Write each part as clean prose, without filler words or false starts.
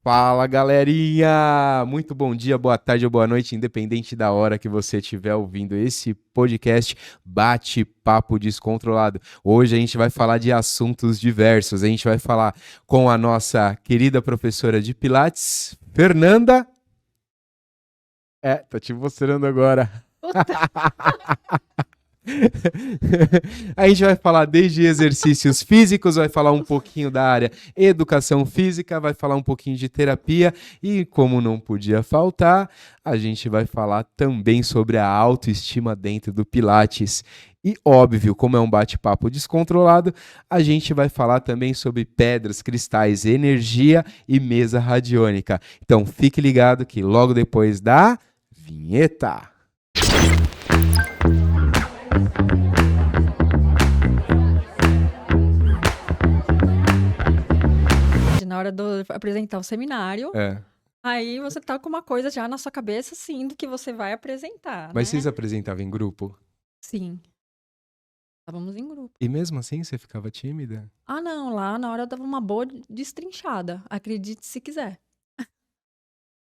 Fala, galerinha! Muito bom dia, boa tarde ou boa noite, independente da hora que você estiver ouvindo esse podcast Bate-Papo Descontrolado. Hoje a gente vai falar de assuntos diversos. A gente vai falar com a nossa querida professora de Pilates, Fernanda. Tô te mostrando agora. A gente vai falar desde exercícios físicos, vai falar um pouquinho da área educação física, vai falar um pouquinho de terapia e, como não podia faltar, a gente vai falar também sobre a autoestima dentro do Pilates. E óbvio, como é um bate-papo descontrolado, a gente vai falar também sobre pedras, cristais, energia e mesa radiônica. Então fique ligado que logo depois da vinheta. Na hora de apresentar o seminário, aí você tá com uma coisa já na sua cabeça, sim, do que você vai apresentar, Mas né? vocês apresentavam em grupo? Sim. Estávamos em grupo. E mesmo assim você ficava tímida? Ah, não, lá na hora eu dava uma boa destrinchada. Acredite se quiser.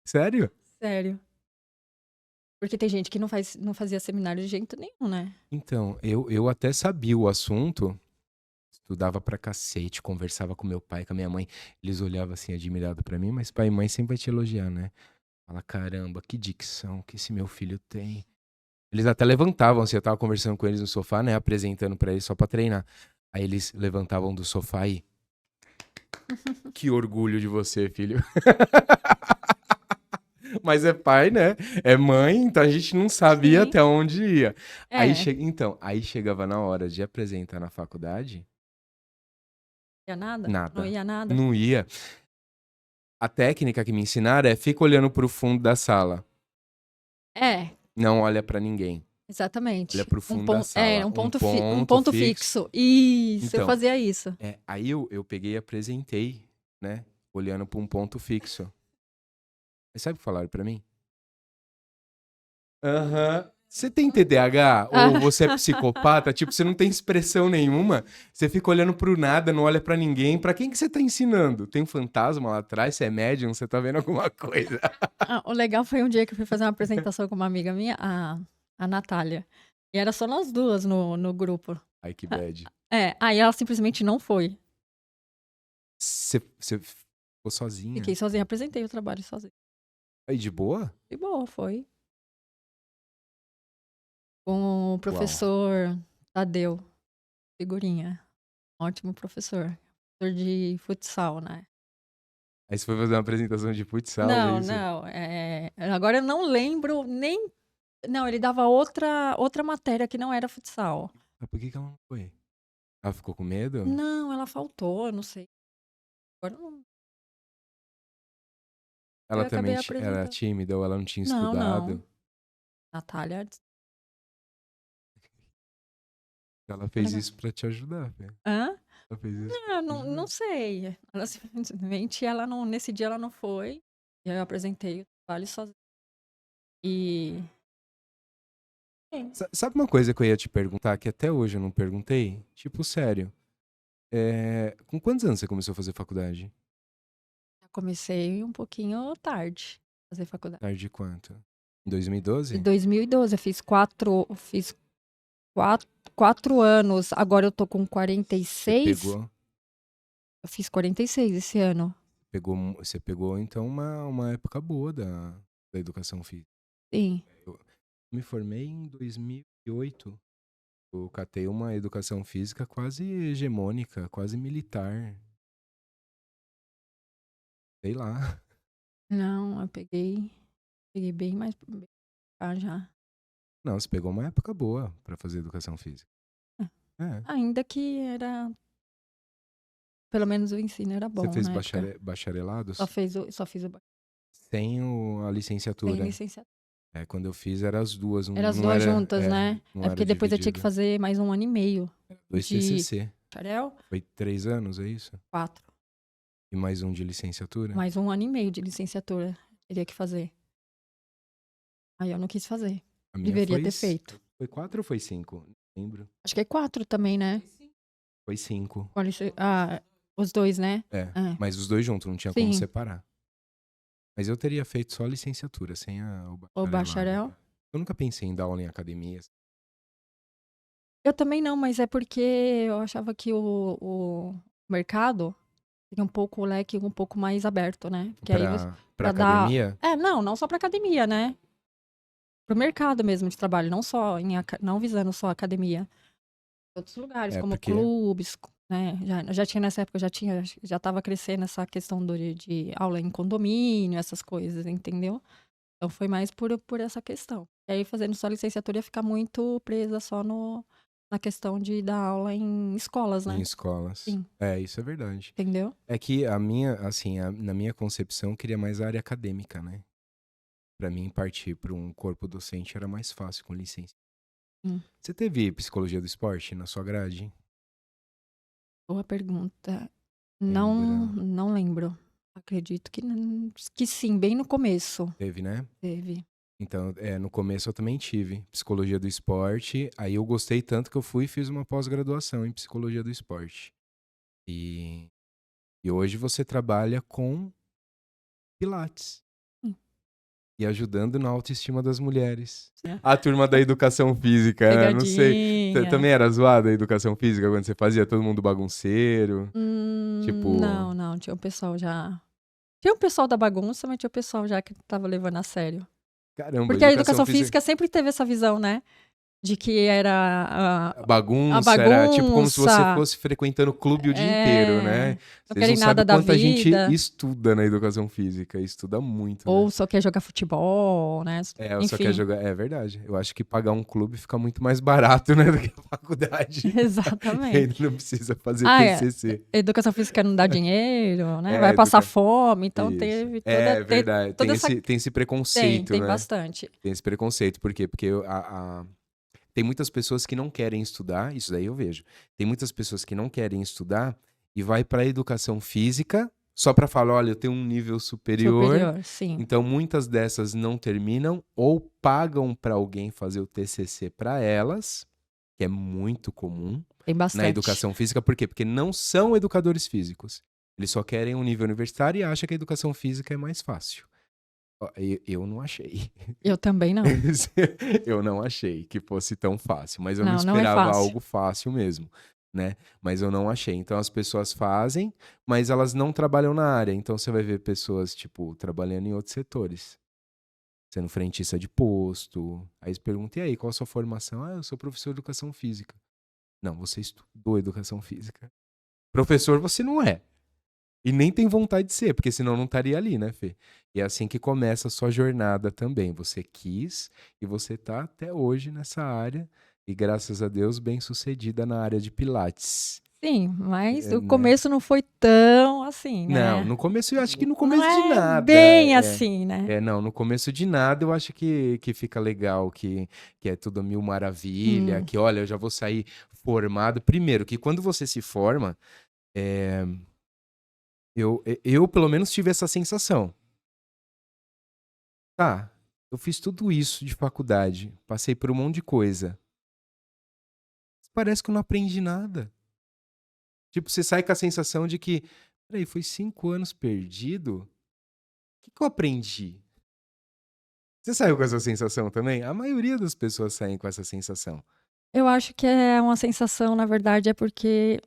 Sério? Sério. Porque tem gente que não fazia seminário de jeito nenhum, né? Então, eu até sabia o assunto, estudava pra cacete, conversava com meu pai, com a minha mãe. Eles olhavam assim, admirado pra mim, mas pai e mãe sempre vai te elogiar, né? Fala, caramba, que dicção que esse meu filho tem. Eles até levantavam, assim, eu tava conversando com eles no sofá, né? Apresentando pra eles só pra treinar. Aí eles levantavam do sofá e... Que orgulho de você, filho. Mas é pai, né? É mãe, então a gente não sabia Sim. até onde ia. É. Então, aí chegava na hora de apresentar na faculdade, Ia nada? nada. Não ia nada? Não ia. A técnica que me ensinaram é fica olhando pro fundo da sala. É, Não olha pra ninguém. exatamente. Olha pro fundo da sala. Um Um ponto fixo. fixo. Isso, eu Então, fazia isso. aí eu peguei e apresentei, né? Olhando pra um ponto fixo. Mas sabe o que falaram pra mim? Aham. Você tem TDAH? Ou Ah. você é psicopata? Tipo, você não tem expressão nenhuma. Você fica olhando pro nada, não olha pra ninguém. Pra quem que você tá ensinando? Tem um fantasma lá atrás? Você é médium? Você tá vendo alguma coisa? O legal foi um dia que eu fui fazer uma apresentação com uma amiga minha, a Natália. E era só nós duas no grupo. Ai, que bad. Aí ela simplesmente não foi. Você ficou sozinha? Fiquei sozinha, apresentei o trabalho sozinha. Aí, de boa? E boa, foi. Com o professor Tadeu, figurinha. Ótimo professor. Professor de futsal, né? Aí você foi fazer uma apresentação de futsal, é isso? Não. Agora eu não lembro nem. Não, ele dava outra matéria que não era futsal. Mas por que ela não foi? Ela ficou com medo? Não, ela faltou, não sei. Agora não. Ela Eu acabei também era apresentando. tímida ou ela não tinha Não. estudado? Natália. Ela fez isso pra te ajudar, velho. Hã? Ela fez isso pra te Não ajudar. sei. Ela simplesmente nesse dia ela não foi. E aí eu apresentei o trabalho sozinha. E. Sabe uma coisa que eu ia te perguntar, que até hoje eu não perguntei? Tipo, sério. Com quantos anos você começou a fazer faculdade? Já comecei um pouquinho tarde a fazer faculdade. Tarde de quanto? Em Em 2012? 2012, eu fiz quatro anos. Agora eu tô com Você 46. pegou, Eu fiz 46 esse ano. você pegou então uma época boa da educação física. Sim. Eu me formei em 2008. Eu catei uma educação física quase hegemônica, quase militar. Sei lá. Não, eu peguei bem mais já. Não, você pegou uma época boa pra fazer educação física. É. Ainda que era. Pelo menos o ensino era Você bom fez na época. bacharelados? Só fiz o Sem a sem licenciatura. licenciatura. Quando eu fiz, eram as duas. Era as Não duas era, juntas, né? não É era porque depois eu tinha que dividido. fazer mais 1 ano e meio 2 de TCC. bacharel. Foi 3 anos, é isso? 4. E mais um de licenciatura? Mais 1 ano e meio de licenciatura teria que fazer. Aí eu não quis fazer. A minha Deveria foi, ter feito. Foi 4 ou foi 5? Não lembro. Acho que é 4 também, né? Foi 5. Os dois, né? Mas os dois juntos, não tinha como Sim. separar. Mas eu teria feito só a licenciatura, sem O o bacharel? bacharelado. Eu nunca pensei em dar aula em academias. Eu também não, mas é porque eu achava que o mercado tem um pouco o leque um pouco mais aberto, né? Que aí você Pra pra dar. academia? Não só para academia, né? Pro mercado mesmo de trabalho, não só não visando só academia. Outros lugares, É, como porque clubes, né? Já tinha nessa época, já estava crescendo essa questão de aula em condomínio, essas coisas, entendeu? Então foi mais por essa questão. E aí, fazendo só licenciatura, ia ficar muito presa só na questão de dar aula em escolas, em né? escolas. Sim, É, isso é verdade. entendeu? É que a minha, assim, na minha concepção, eu queria mais a área acadêmica, né? Pra mim, partir para um corpo docente era mais fácil com licença. Hum, Você teve psicologia do esporte na sua grade? boa pergunta. Lembra? Não lembro. Acredito que sim, bem no começo Teve, né? teve. Então, no começo eu também tive psicologia do esporte. Aí eu gostei tanto que eu fui e fiz uma pós-graduação em psicologia do esporte. E, e hoje você trabalha com Pilates Hum, e ajudando na autoestima das mulheres. né? A turma da educação física, né? Não sei. Pegadinha. Também era zoada a educação física quando você fazia todo mundo bagunceiro? Tipo, Não, tinha um pessoal já. Tinha um pessoal da bagunça, mas tinha o pessoal já que tava levando a sério. caramba, Porque a educação educação física. física sempre teve essa visão, né? De que era A a bagunça era tipo como se você bagunça, fosse frequentando o clube o dia inteiro, né? não Vocês não querem sabem nada o da quanto a gente vida, estuda na educação física. Estuda muito, né? ou só quer jogar futebol, né? É, eu só quer Enfim, jogar. É verdade. Eu acho que pagar um clube fica muito mais barato, né, do que a faculdade. E ainda exatamente. não precisa fazer Ah, TCC. educação física não dá dinheiro, né? É, Vai passar educa... fome, então Isso. teve É verdade. toda essa. Tem esse preconceito, Tem né? bastante. Tem esse preconceito. Por quê? Porque tem muitas pessoas que não querem estudar, isso daí eu vejo. Tem muitas pessoas que não querem estudar e vai para a educação física só para falar, olha, eu tenho um nível superior. Superior, sim. Então muitas dessas não terminam ou pagam para alguém fazer o TCC para elas, que é muito comum Tem na bastante. educação física. Por quê? Porque não são educadores físicos. Eles só querem um nível universitário e acham que a educação física é mais fácil. Ó, eu não achei. Eu também não. Eu não achei que fosse tão fácil, mas eu não Não é esperava fácil. algo fácil mesmo, né? Mas eu não achei. Então as pessoas fazem, mas elas não trabalham na área. Então você vai ver pessoas, tipo, trabalhando em outros setores, sendo frentista de posto. Aí você pergunta, e aí, qual a sua formação? Ah, eu sou professor de educação física. Não, você estudou educação física. Professor você não é. E nem tem vontade de ser, porque senão não estaria ali, né, Fê? E é assim que começa a sua jornada também. Você quis e você tá até hoje nessa área. E graças a Deus, bem sucedida na área de Pilates. Sim, mas o Né? começo não foi tão assim, Não, né? no começo eu acho que no Não começo de é nada. bem assim, né? Não, no começo de nada eu acho que fica legal, que é tudo mil maravilha, Hum, que olha, eu já vou sair formado. Primeiro, que quando você se forma, é, eu pelo menos tive essa sensação. Tá, eu fiz tudo isso de faculdade, passei por um monte de coisa. Parece que eu não aprendi nada. Tipo, você sai com a sensação de que, peraí, foi 5 anos perdido? O que eu aprendi? Você saiu com essa sensação também? A maioria das pessoas saem com essa sensação. eu acho que é uma sensação, na verdade, é porque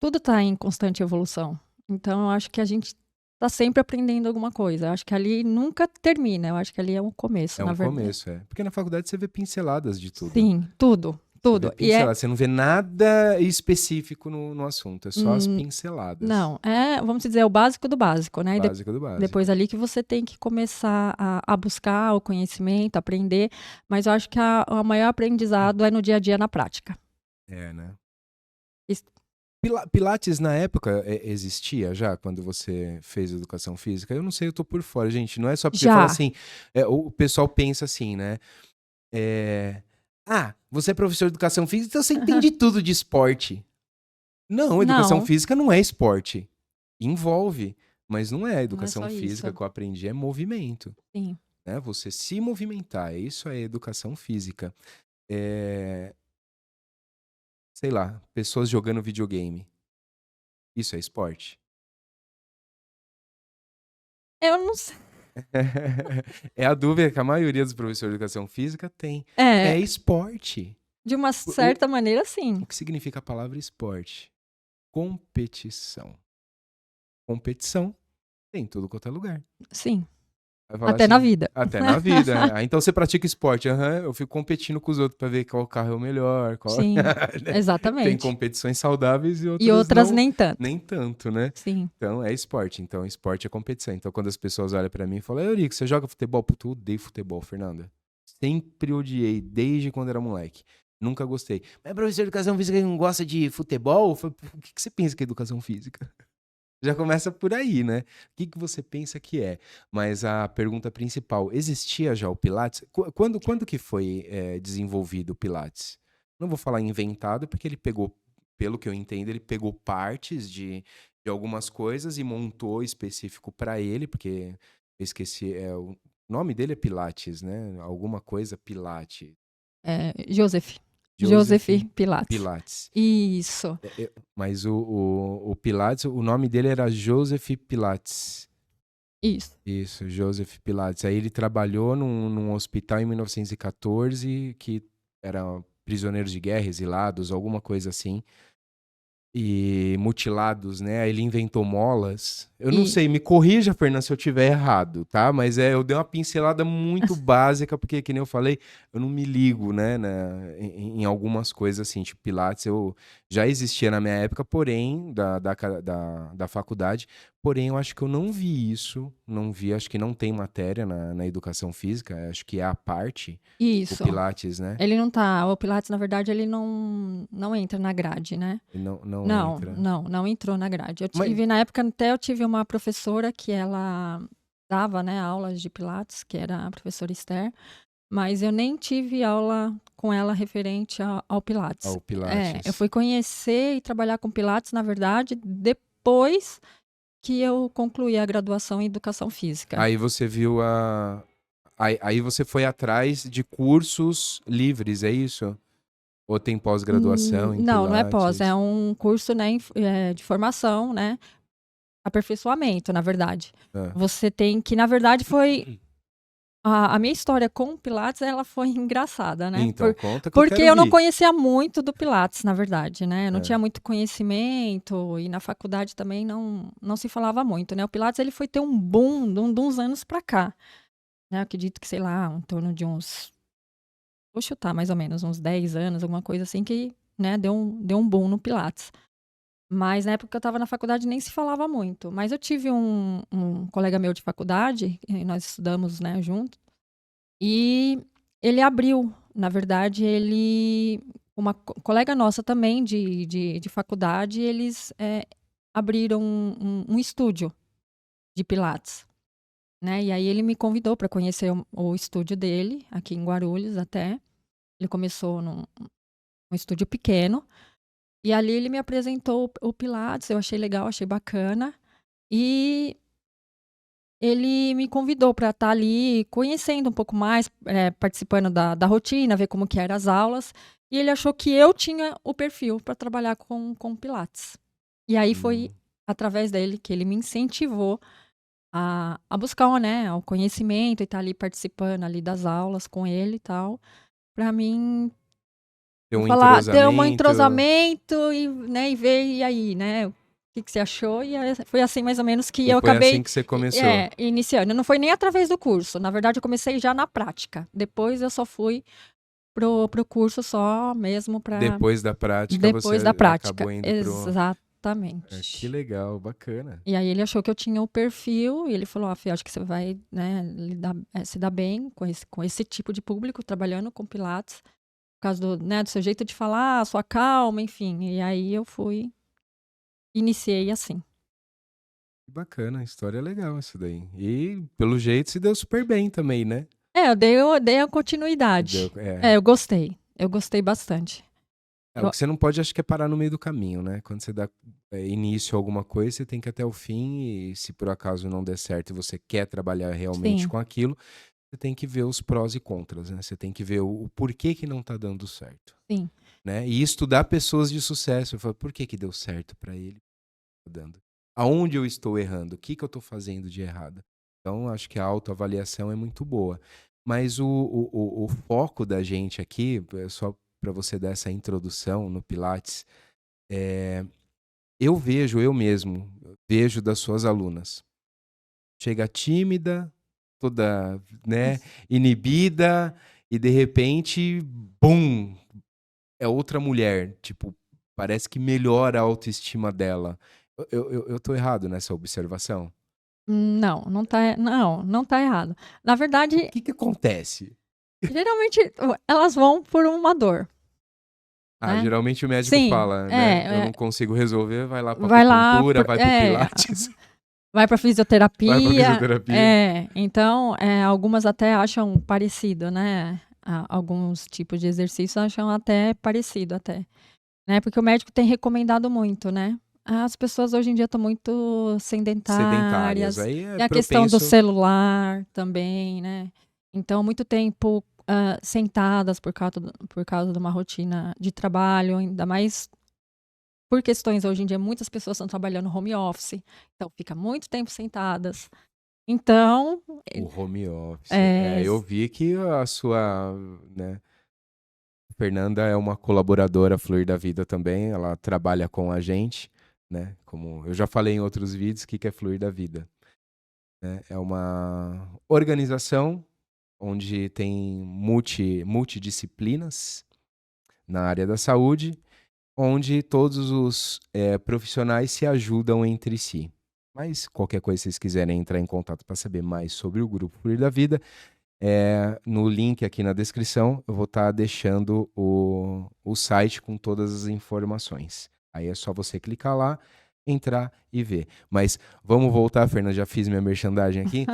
tudo está em constante evolução. Então, eu acho que a gente está sempre aprendendo alguma coisa. Eu acho que ali nunca termina. Eu acho que ali é um começo, É na um verdade. começo, é. Porque na faculdade você vê pinceladas de tudo. Sim, tudo, Você vê tudo. E é, pinceladas, você não vê nada específico no assunto, é só as hum, pinceladas. não, vamos dizer, o básico do básico, né? E Básico do básico. depois ali que você tem que começar a buscar o conhecimento, aprender. Mas eu acho que o maior aprendizado é no dia a dia, na prática. É, né? Isso- Pilates na época existia já, quando você fez educação física? Eu não sei, eu tô por fora, gente. Não é só porque fala Já. assim, o pessoal pensa assim, né? Você é professor de educação física, então você entende tudo de esporte. Não, educação Não, física não é esporte. Envolve, mas não é. A não é educação só física isso. que eu aprendi é movimento. Sim. Né? Você se movimentar, isso é educação física. É, sei lá, pessoas jogando videogame. Isso é esporte? Eu não sei. É a dúvida que a maioria dos professores de educação física tem. É, É esporte. de uma O, certa maneira, sim. o que significa a palavra esporte? Competição. Competição tem em tudo quanto é lugar. Sim. Vai falar Até na assim, vida. até na vida. Né? Ah, então você pratica esporte. Aham, eu fico competindo com os outros pra ver qual carro é o melhor. Sim, Né? Tem exatamente. competições saudáveis e E outras outras não, nem tanto. nem tanto, né? Sim. Então é esporte. Então esporte é competição. Então quando as pessoas olham pra mim e falam, Eurico, você joga futebol? Puta, eu odeio futebol, Fernanda. Sempre odiei, desde quando era moleque. Nunca gostei. Mas professor de educação física que não gosta de futebol? Eu falei, o que você pensa que é educação física? Já começa por aí, né? O que você pensa que é? Mas a pergunta principal, existia já o Pilates? Quando que foi desenvolvido o Pilates? Não vou falar inventado, porque ele pegou, pelo que eu entendo, ele pegou partes de algumas coisas e montou específico para ele, porque eu esqueci, o nome dele é Pilates, né? Alguma coisa Pilates. Joseph. Joseph Joseph Pilates. Pilates. Isso. Mas o Pilates, o nome dele era Joseph Pilates. Isso. Isso, Joseph Pilates. Aí ele trabalhou num hospital em 1914, que era prisioneiros de guerra, exilados, alguma coisa assim. E mutilados, né? Aí ele inventou molas. Eu não E sei, me corrija, Fernanda, se eu tiver errado, tá? Mas eu dei uma pincelada muito básica, porque, que nem eu falei, eu não me ligo, né, em algumas coisas assim, tipo Pilates, eu já existia na minha época, porém, da faculdade, porém, eu acho que eu não vi isso, não vi, acho que não tem matéria na educação física, acho que é a parte, o isso. Pilates, né? Ele não tá. O Pilates, na verdade, ele não entra na grade, né? E não Não, entra. não entrou na grade. Eu Mas, tive, na época, até eu tive uma professora que ela dava, né, aulas de Pilates, que era a professora Esther, mas eu nem tive aula com ela referente ao Pilates. o Pilates. Eu fui conhecer e trabalhar com Pilates, na verdade, depois que eu concluí a graduação em Educação Física. Aí você viu a. Aí você foi atrás de cursos livres, é isso? Ou tem pós-graduação em Não, não é pós, é Pilates? um curso, né, de formação, né, aperfeiçoamento, na verdade. Ah. Você tem que, na verdade, foi a minha história com o Pilates, ela foi engraçada, né? Então, conta que eu Porque quero eu não ouvir. conhecia muito do Pilates, na verdade, né? Eu não É. tinha muito conhecimento e na faculdade também não se falava muito, né? O Pilates, ele foi ter um boom de uns anos pra cá, né? Eu acredito que, sei lá, em torno de uns, vou chutar mais ou menos, uns 10 anos, alguma coisa assim, que, né, deu um boom no Pilates. Mas na época que eu estava na faculdade nem se falava muito. Mas eu tive um colega meu de faculdade, e nós estudamos, né, junto, e ele abriu, na verdade, uma colega nossa também de faculdade, eles abriram um estúdio de Pilates, né? E aí ele me convidou para conhecer o estúdio dele, aqui em Guarulhos até. Ele começou num estúdio pequeno, e ali ele me apresentou o Pilates, eu achei legal, achei bacana. E ele me convidou para estar ali conhecendo um pouco mais, participando da rotina, ver como que eram as aulas. E ele achou que eu tinha o perfil para trabalhar com Pilates. E aí foi através dele que ele me incentivou a buscar, né, o conhecimento e estar ali participando ali das aulas com ele e tal. Para mim Tem um falar, ter um entrosamento. entrosamento e, né, e ver, e aí, né? O que você achou? E aí foi assim mais ou menos que E eu foi acabei assim que você começou. iniciando. Não foi nem através do curso. Na verdade, eu comecei já na prática. Depois eu só fui pro curso só mesmo para Depois da prática, depois da você prática. acabou indo pro. Que Exatamente. legal, bacana. E aí ele achou que eu tinha o perfil e ele falou: Fê, acho que você vai, né, se dar bem com esse tipo de público, trabalhando com Pilates, por causa né, do seu jeito de falar, sua calma, enfim. E aí eu iniciei assim. Que bacana, história legal isso daí. E, pelo jeito, se deu super bem também, né? Eu dei a continuidade. Eu gostei. Eu gostei bastante. O que você não pode, acho que é parar no meio do caminho, né? Quando você dá início a alguma coisa, você tem que ir até o fim. E se por acaso não der certo e você quer trabalhar realmente Sim. com aquilo, você tem que ver os prós e contras, né? Você tem que ver o porquê que não tá dando certo. Sim. Né? E estudar pessoas de sucesso. Eu falo, por que deu certo para ele? Tá dando. Aonde eu estou errando? O que eu estou fazendo de errado? Então, acho que a autoavaliação é muito boa. Mas o foco da gente aqui, só para você dar essa introdução no Pilates, eu vejo das suas alunas. Chega tímida, toda, né, inibida, e de repente, bum, é outra mulher. Tipo, parece que melhora a autoestima dela. Eu tô errado nessa observação? Não tá errado. Na O verdade, que acontece? geralmente elas vão por uma dor, Ah, né? geralmente o médico Sim, fala, né? Eu não consigo resolver, vai lá pra vai lá, acupuntura, vai pro Pilates, vai para vai pra fisioterapia. fisioterapia. Então, algumas até acham parecido, né? Alguns tipos de exercício acham até parecido, até, né? Porque o médico tem recomendado muito, né? As pessoas hoje em dia estão muito Sedentárias. sedentárias. Aí é E a questão do propenso. celular também, né? Então, muito tempo sentadas por causa de uma rotina de trabalho, ainda mais por questões hoje em dia, muitas pessoas estão trabalhando home office, então fica muito tempo sentadas. Então, O home office. é, Eu vi que a sua, né, Fernanda é uma colaboradora Flor da Vida também, ela trabalha com a gente, né? Como eu já falei em outros vídeos, o que é Flor da Vida? Né? É uma organização onde tem multidisciplinas na área da saúde, onde todos os profissionais se ajudam entre si. Mas qualquer coisa, se vocês quiserem entrar em contato para saber mais sobre o Grupo Fluir da Vida, no link aqui na descrição, eu vou estar deixando o site com todas as informações. Aí é só você clicar lá, entrar e ver. Mas vamos voltar, Fernanda, já fiz minha merchandising aqui.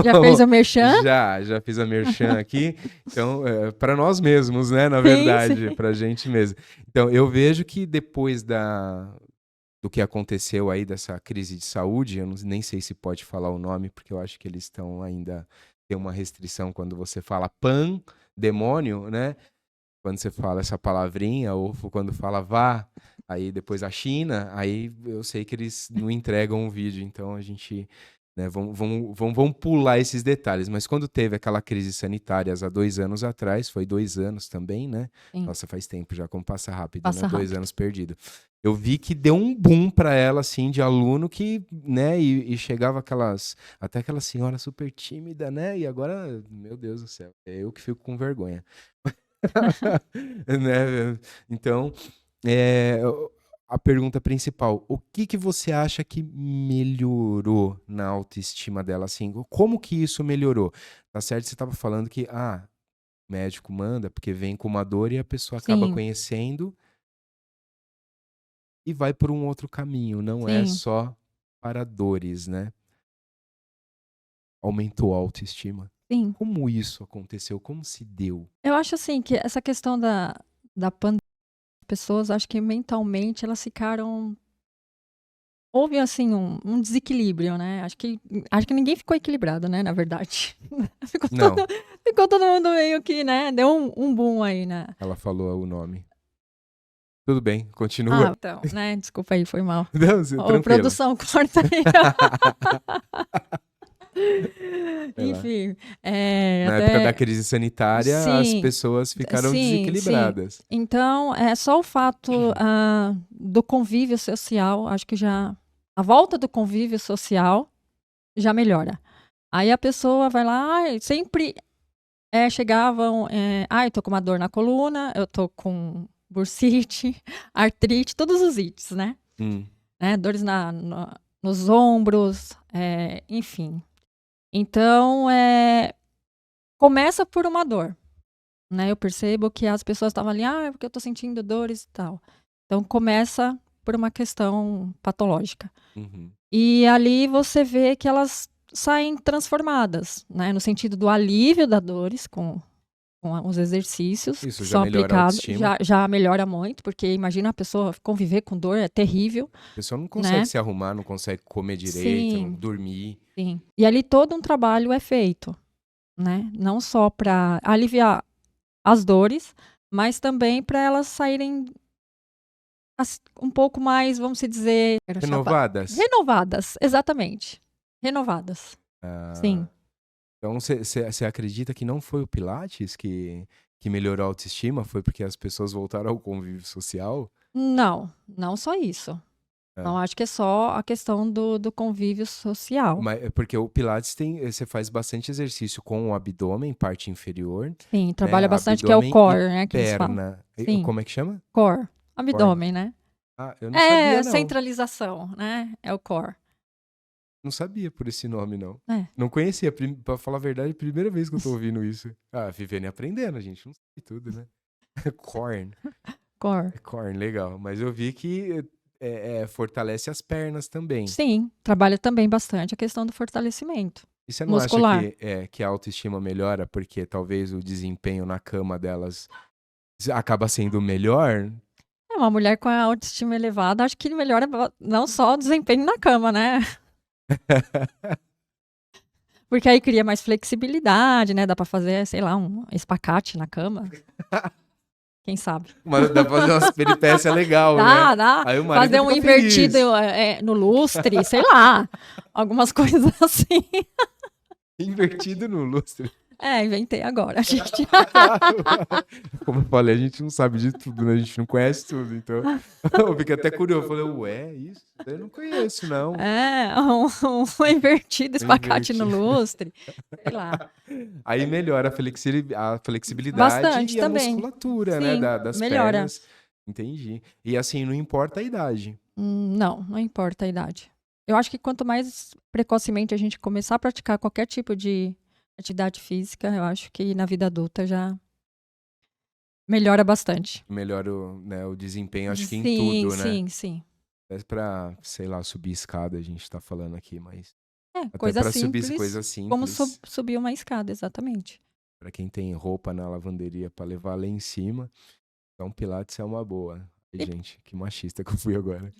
já fez o merchan? Já fiz a merchan aqui. Então, para nós mesmos, né? Na Sim, verdade, sim. para a gente mesmo. Então, eu vejo que depois do que aconteceu aí, dessa crise de saúde, eu nem sei se pode falar o nome, porque eu acho que eles estão ainda... Tem uma restrição quando você fala demônio, né? Quando você fala essa palavrinha, ou quando fala vá, aí depois a China, aí eu sei que eles não entregam o vídeo, então a gente, né, vamos pular esses detalhes. Mas quando teve aquela crise sanitária há 2 anos atrás, foi 2 anos também, né? Sim. Nossa, faz tempo já, como passa rápido, Passa né? 2 rápido. anos perdido. Eu vi que deu um boom para ela, assim, de aluno que, né, e chegava até aquela senhora super tímida, né? E agora, meu Deus do céu, é eu que fico com vergonha. Né? Então, a pergunta principal, o que você acha que melhorou na autoestima dela, assim? Como que isso melhorou? Tá certo, você estava falando que, o médico manda porque vem com uma dor e a pessoa acaba Sim, conhecendo e vai por um outro caminho, não é sim. só para dores, né? Aumentou a autoestima. Sim. Como isso aconteceu? Como se deu? Eu acho assim que essa questão da pandemia, pessoas, acho que mentalmente elas ficaram. Houve assim um desequilíbrio, né? Acho que ninguém ficou equilibrado, né? Na verdade. Ficou Não, todo, ficou todo mundo meio que, né? Deu um boom aí, né? ela falou o nome. Tudo bem, continua. Então, né? Desculpa aí, foi mal. Não, Ô, tranquila. produção, corta aí. Vai lá. Enfim, Na época da até. crise sanitária, as Sim, pessoas ficaram sim, sim. desequilibradas. Então, é só o fato do convívio social, acho que já. A volta do convívio social já melhora. Aí a pessoa vai lá, sempre chegavam, eu tô com uma dor na coluna, eu tô com bursite, artrite, todos os ites, né? Né? Dores nos ombros, enfim. Então, começa por uma dor, né? Eu percebo que as pessoas estavam ali, porque eu tô sentindo dores e tal. Então, começa por uma questão patológica. Uhum. E ali você vê que elas saem transformadas, né? No sentido do alívio das dores com os exercícios Isso que já são melhora a aplicados. autoestima. Já melhora muito, porque imagina a pessoa conviver com dor, é terrível, A pessoa não consegue né? se arrumar, não consegue comer direito, não Sim, dormir. sim. E ali todo um trabalho é feito, né? Não só para aliviar as dores, mas também para elas saírem um pouco mais, vamos dizer, Renovadas? renovadas, exatamente. Renovadas. Sim. Então, você acredita que não foi o Pilates que melhorou a autoestima? Foi porque as pessoas voltaram ao convívio social? Não, não só isso. Não É. acho que é só a questão do convívio social. Mas é porque o Pilates você faz bastante exercício com o abdômen, parte inferior, Sim, né? trabalha bastante, que é o Abdômen e core, né, que eles falam. perna. Sim, Como é que chama? core. Core. Abdômen, né? Ah, eu não É sabia, não. centralização, né? É o core. Não sabia por esse nome, não. É, Não conhecia, pra falar a verdade, é a primeira vez que eu tô ouvindo isso. Ah, vivendo e aprendendo, a gente não sabe tudo, né? Corn. core. Corn, legal. Mas eu vi que fortalece as pernas também. Sim, trabalha também bastante a questão do fortalecimento E você não acha muscular. que a autoestima melhora porque talvez o desempenho na cama delas acaba sendo melhor? É, uma mulher com a autoestima elevada, acho que melhora não só o desempenho na cama, né? Porque aí cria mais flexibilidade, né? Dá pra fazer, sei lá, um espacate na cama. Quem sabe? Mas dá pra fazer umas peripécias legal, né? Dá. Aí o marido Fazer um fica invertido feliz. no lustre, sei lá. Algumas coisas assim. Invertido no lustre. É, inventei agora, gente. Como eu falei, a gente não sabe de tudo, né? A gente não conhece tudo. Então, eu fiquei até curioso. Eu falei, ué, isso? Eu não conheço, não. É, um invertido espacate no lustre. Sei lá. Aí melhora a flexibilidade Bastante e a também. musculatura, né? Sim, Das melhora. pernas. Entendi. E assim, não importa a idade. Não, não importa a idade. Eu acho que quanto mais precocemente a gente começar a praticar qualquer tipo de atividade física, eu acho que na vida adulta já melhora bastante. Melhora o desempenho, acho que em Sim, tudo, né? sim, sim. Até pra, sei lá, subir escada, a gente tá falando aqui, mas É, até coisa pra subir simples, coisas como simples, subir uma escada, exatamente. pra quem tem roupa na lavanderia pra levar lá em cima, então Pilates é uma boa. Ai, E- gente, que machista que eu fui agora.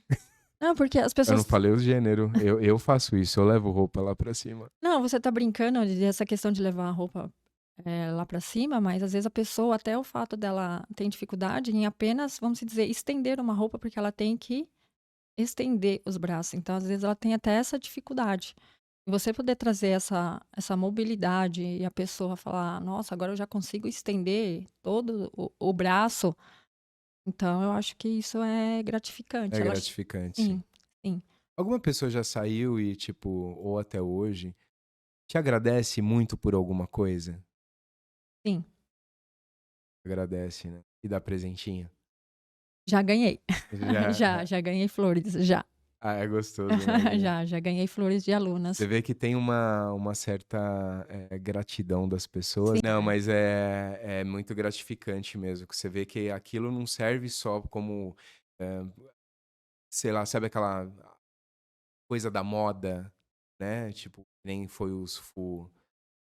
não, porque as Eu não pessoas. falei o gênero, eu faço isso, eu levo roupa lá pra cima. Não, você tá brincando dessa questão de levar a roupa lá pra cima, mas às vezes a pessoa, até o fato dela tem dificuldade em apenas, vamos dizer, estender uma roupa, porque ela tem que estender os braços. Então, às vezes, ela tem até essa dificuldade. E você poder trazer essa mobilidade e a pessoa falar, nossa, agora eu já consigo estender todo o braço. Então, eu acho que isso é gratificante. É gratificante, sim. Sim, sim, Alguma pessoa já saiu e, tipo, ou até hoje, te agradece muito por alguma coisa? sim. Agradece, né? E dá presentinho? Já ganhei. Já. Já ganhei flores, já. Ah, é gostoso, né? Já ganhei flores de Você alunas. vê que tem uma certa gratidão das pessoas. Sim. Não, mas é muito gratificante mesmo. Que você vê que aquilo não serve só como, é, sei lá, sabe aquela coisa da moda, né? Tipo, nem foi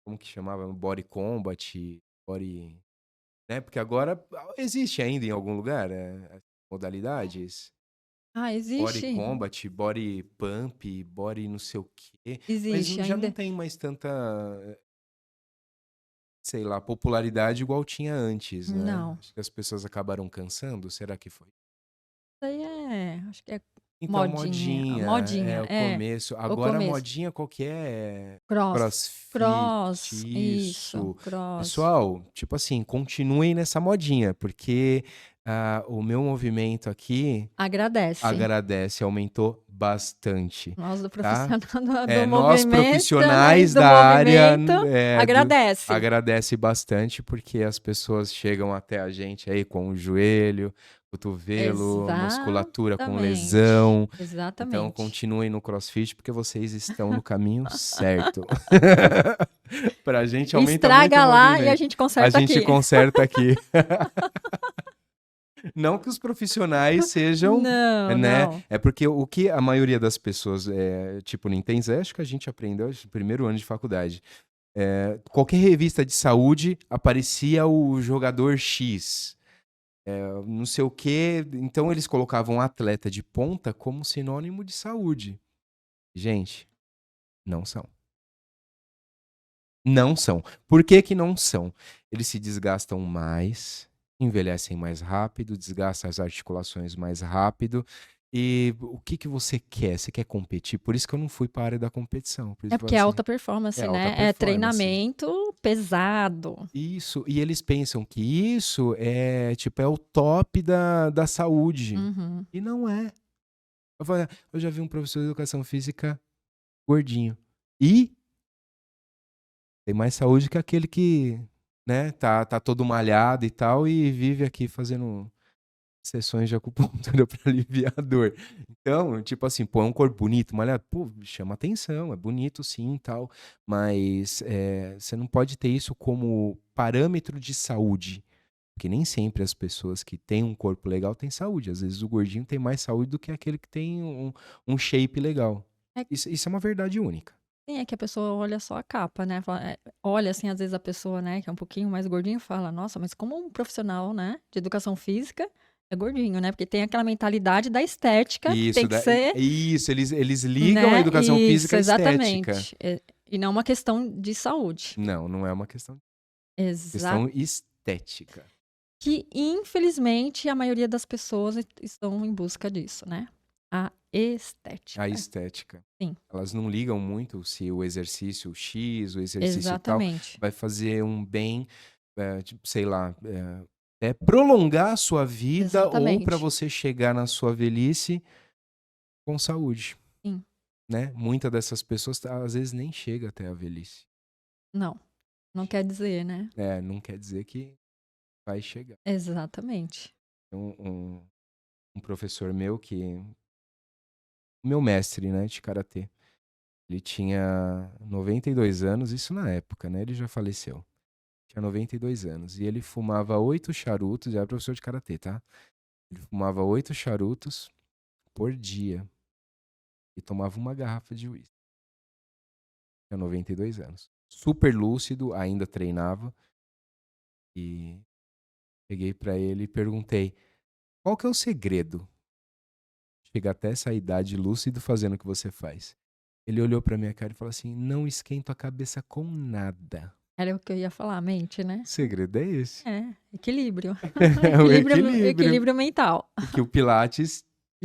como que chamava? Body Combat, Body, né? Porque agora existe ainda em algum lugar as modalidades. Ah, Body existe? Combat, Body Pump, Body não sei o quê. Mas Existe já não ainda. tem mais tanta, sei lá, popularidade igual tinha antes, né? Não. Acho que as pessoas acabaram cansando. Será que foi? Isso aí acho que é Então, modinha. modinha, Modinha, o é. começo. O Agora, começo. modinha qualquer Cross. CrossFit, Cross. Isso. isso. Cross. Pessoal, tipo assim, continuem nessa modinha, porque o meu movimento aqui Agradece. agradece, aumentou bastante, Nós do tá? profissional do Nós movimento, né? profissionais Do da área movimento, agradece. agradece bastante porque as pessoas chegam até a gente aí com o joelho, cotovelo, musculatura com Exatamente. lesão. Então Exatamente. continuem no CrossFit porque vocês estão no caminho certo. Pra gente aumenta muito o Estraga lá e a movimento. gente A conserta gente aqui. conserta aqui. Não que os profissionais sejam, Não, né? não. É porque o que a maioria das pessoas, tipo, não entende, acho que a gente aprendeu no primeiro ano de faculdade. Qualquer revista de saúde aparecia o jogador X, não sei o quê. Então eles colocavam atleta de ponta como sinônimo de saúde. Gente, não são. Não são. Por que que não são? Eles se desgastam mais, envelhecem mais rápido, desgastam as articulações mais rápido E o que que você quer? Você quer competir? Por isso que eu não fui para a área da competição. Por isso É que eu porque falei é assim, alta performance, é alta né? É performance. treinamento pesado. Isso, e eles pensam que isso é tipo é o top da saúde. Uhum. E não é. Eu já vi um professor de educação física gordinho. E tem mais saúde que aquele que, né, tá todo malhado e tal e vive aqui fazendo sessões de acupuntura para aliviar a dor. Então, tipo assim, pô, é um corpo bonito, malhado, pô, chama atenção, é bonito sim e tal, mas você não pode ter isso como parâmetro de saúde. Porque nem sempre as pessoas que têm um corpo legal têm saúde. Às vezes o gordinho tem mais saúde do que aquele que tem um shape legal. É, Isso é uma verdade única. sim, é que a pessoa olha só a capa, né? Olha, assim, às vezes a pessoa, né, que é um pouquinho mais gordinho, fala, nossa, mas como um profissional, né, de educação física é gordinho, né? Porque tem aquela mentalidade da estética que tem Isso, que ser, isso, eles ligam a né? educação Isso, física à estética. exatamente. E não uma questão de saúde. Não, não é uma Exato. questão estética. Que, infelizmente, a maioria das pessoas estão em busca disso, né? A A estética. estética. Sim, Elas não ligam muito se o exercício X, o exercício tal, exatamente. vai fazer um bem, tipo, sei lá, prolongar a sua vida ou para Exatamente. você chegar na sua velhice com saúde, Sim. né? Muitas dessas pessoas às vezes nem chega até a velhice. Não, não quer dizer, né? Não quer dizer que vai chegar. Exatamente. Um professor meu meu mestre, né, de karatê, ele tinha 92 anos, isso na época, né? Ele já faleceu. Tinha 92 anos. E ele fumava 8 charutos, já era professor de karatê, tá? Ele fumava 8 charutos por dia e tomava uma garrafa de uísque. Tinha 92 anos. Super lúcido, ainda treinava. E peguei pra ele e perguntei: qual que é o segredo? Chegar até essa idade lúcido fazendo o que você faz. Ele olhou pra minha cara e falou assim: não esquento a cabeça com nada. Era o que eu ia falar, mente, né? O segredo é esse. É, equilíbrio. É o Equilíbrio, equilíbrio. equilíbrio mental. E que o Pilates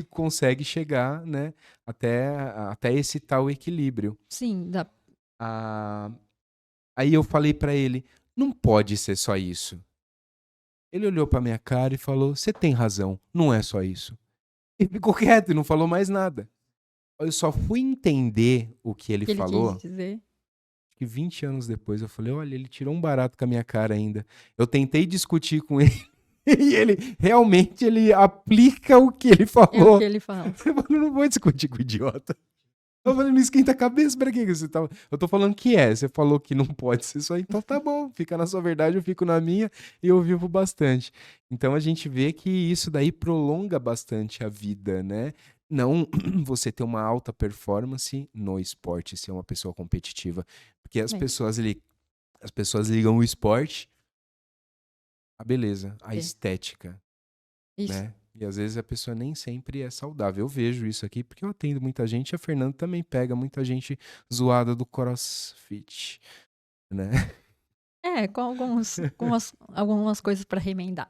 consegue chegar, né, até esse tal equilíbrio. Sim, Ah, aí eu falei pra ele: não pode ser só isso. Ele olhou pra minha cara e falou: você tem razão, não é só isso. E ficou quieto e não falou mais nada. Eu só fui entender o que ele que ele quis falou dizer. que 20 anos depois. Eu falei: olha, ele tirou um barato com a minha cara ainda. Eu tentei discutir com ele e ele realmente ele aplica o que ele É o que falou. ele fala. Eu falei: não vou discutir com o idiota. Eu falei: não esquenta a cabeça, pra que você tá. Eu tô falando que você falou que não pode ser só, então tá bom, fica na sua verdade, eu fico na minha e eu vivo bastante. Então a gente vê que isso daí prolonga bastante a vida, né? Não você ter uma alta performance no esporte, ser uma pessoa competitiva. Porque Mente. as pessoas ligam o esporte à beleza, à É, estética, isso. né? E às vezes a pessoa nem sempre é saudável. Eu vejo isso aqui porque eu atendo muita gente. A Fernanda também pega muita gente zoada do CrossFit, né? É, com algumas coisas para remendar.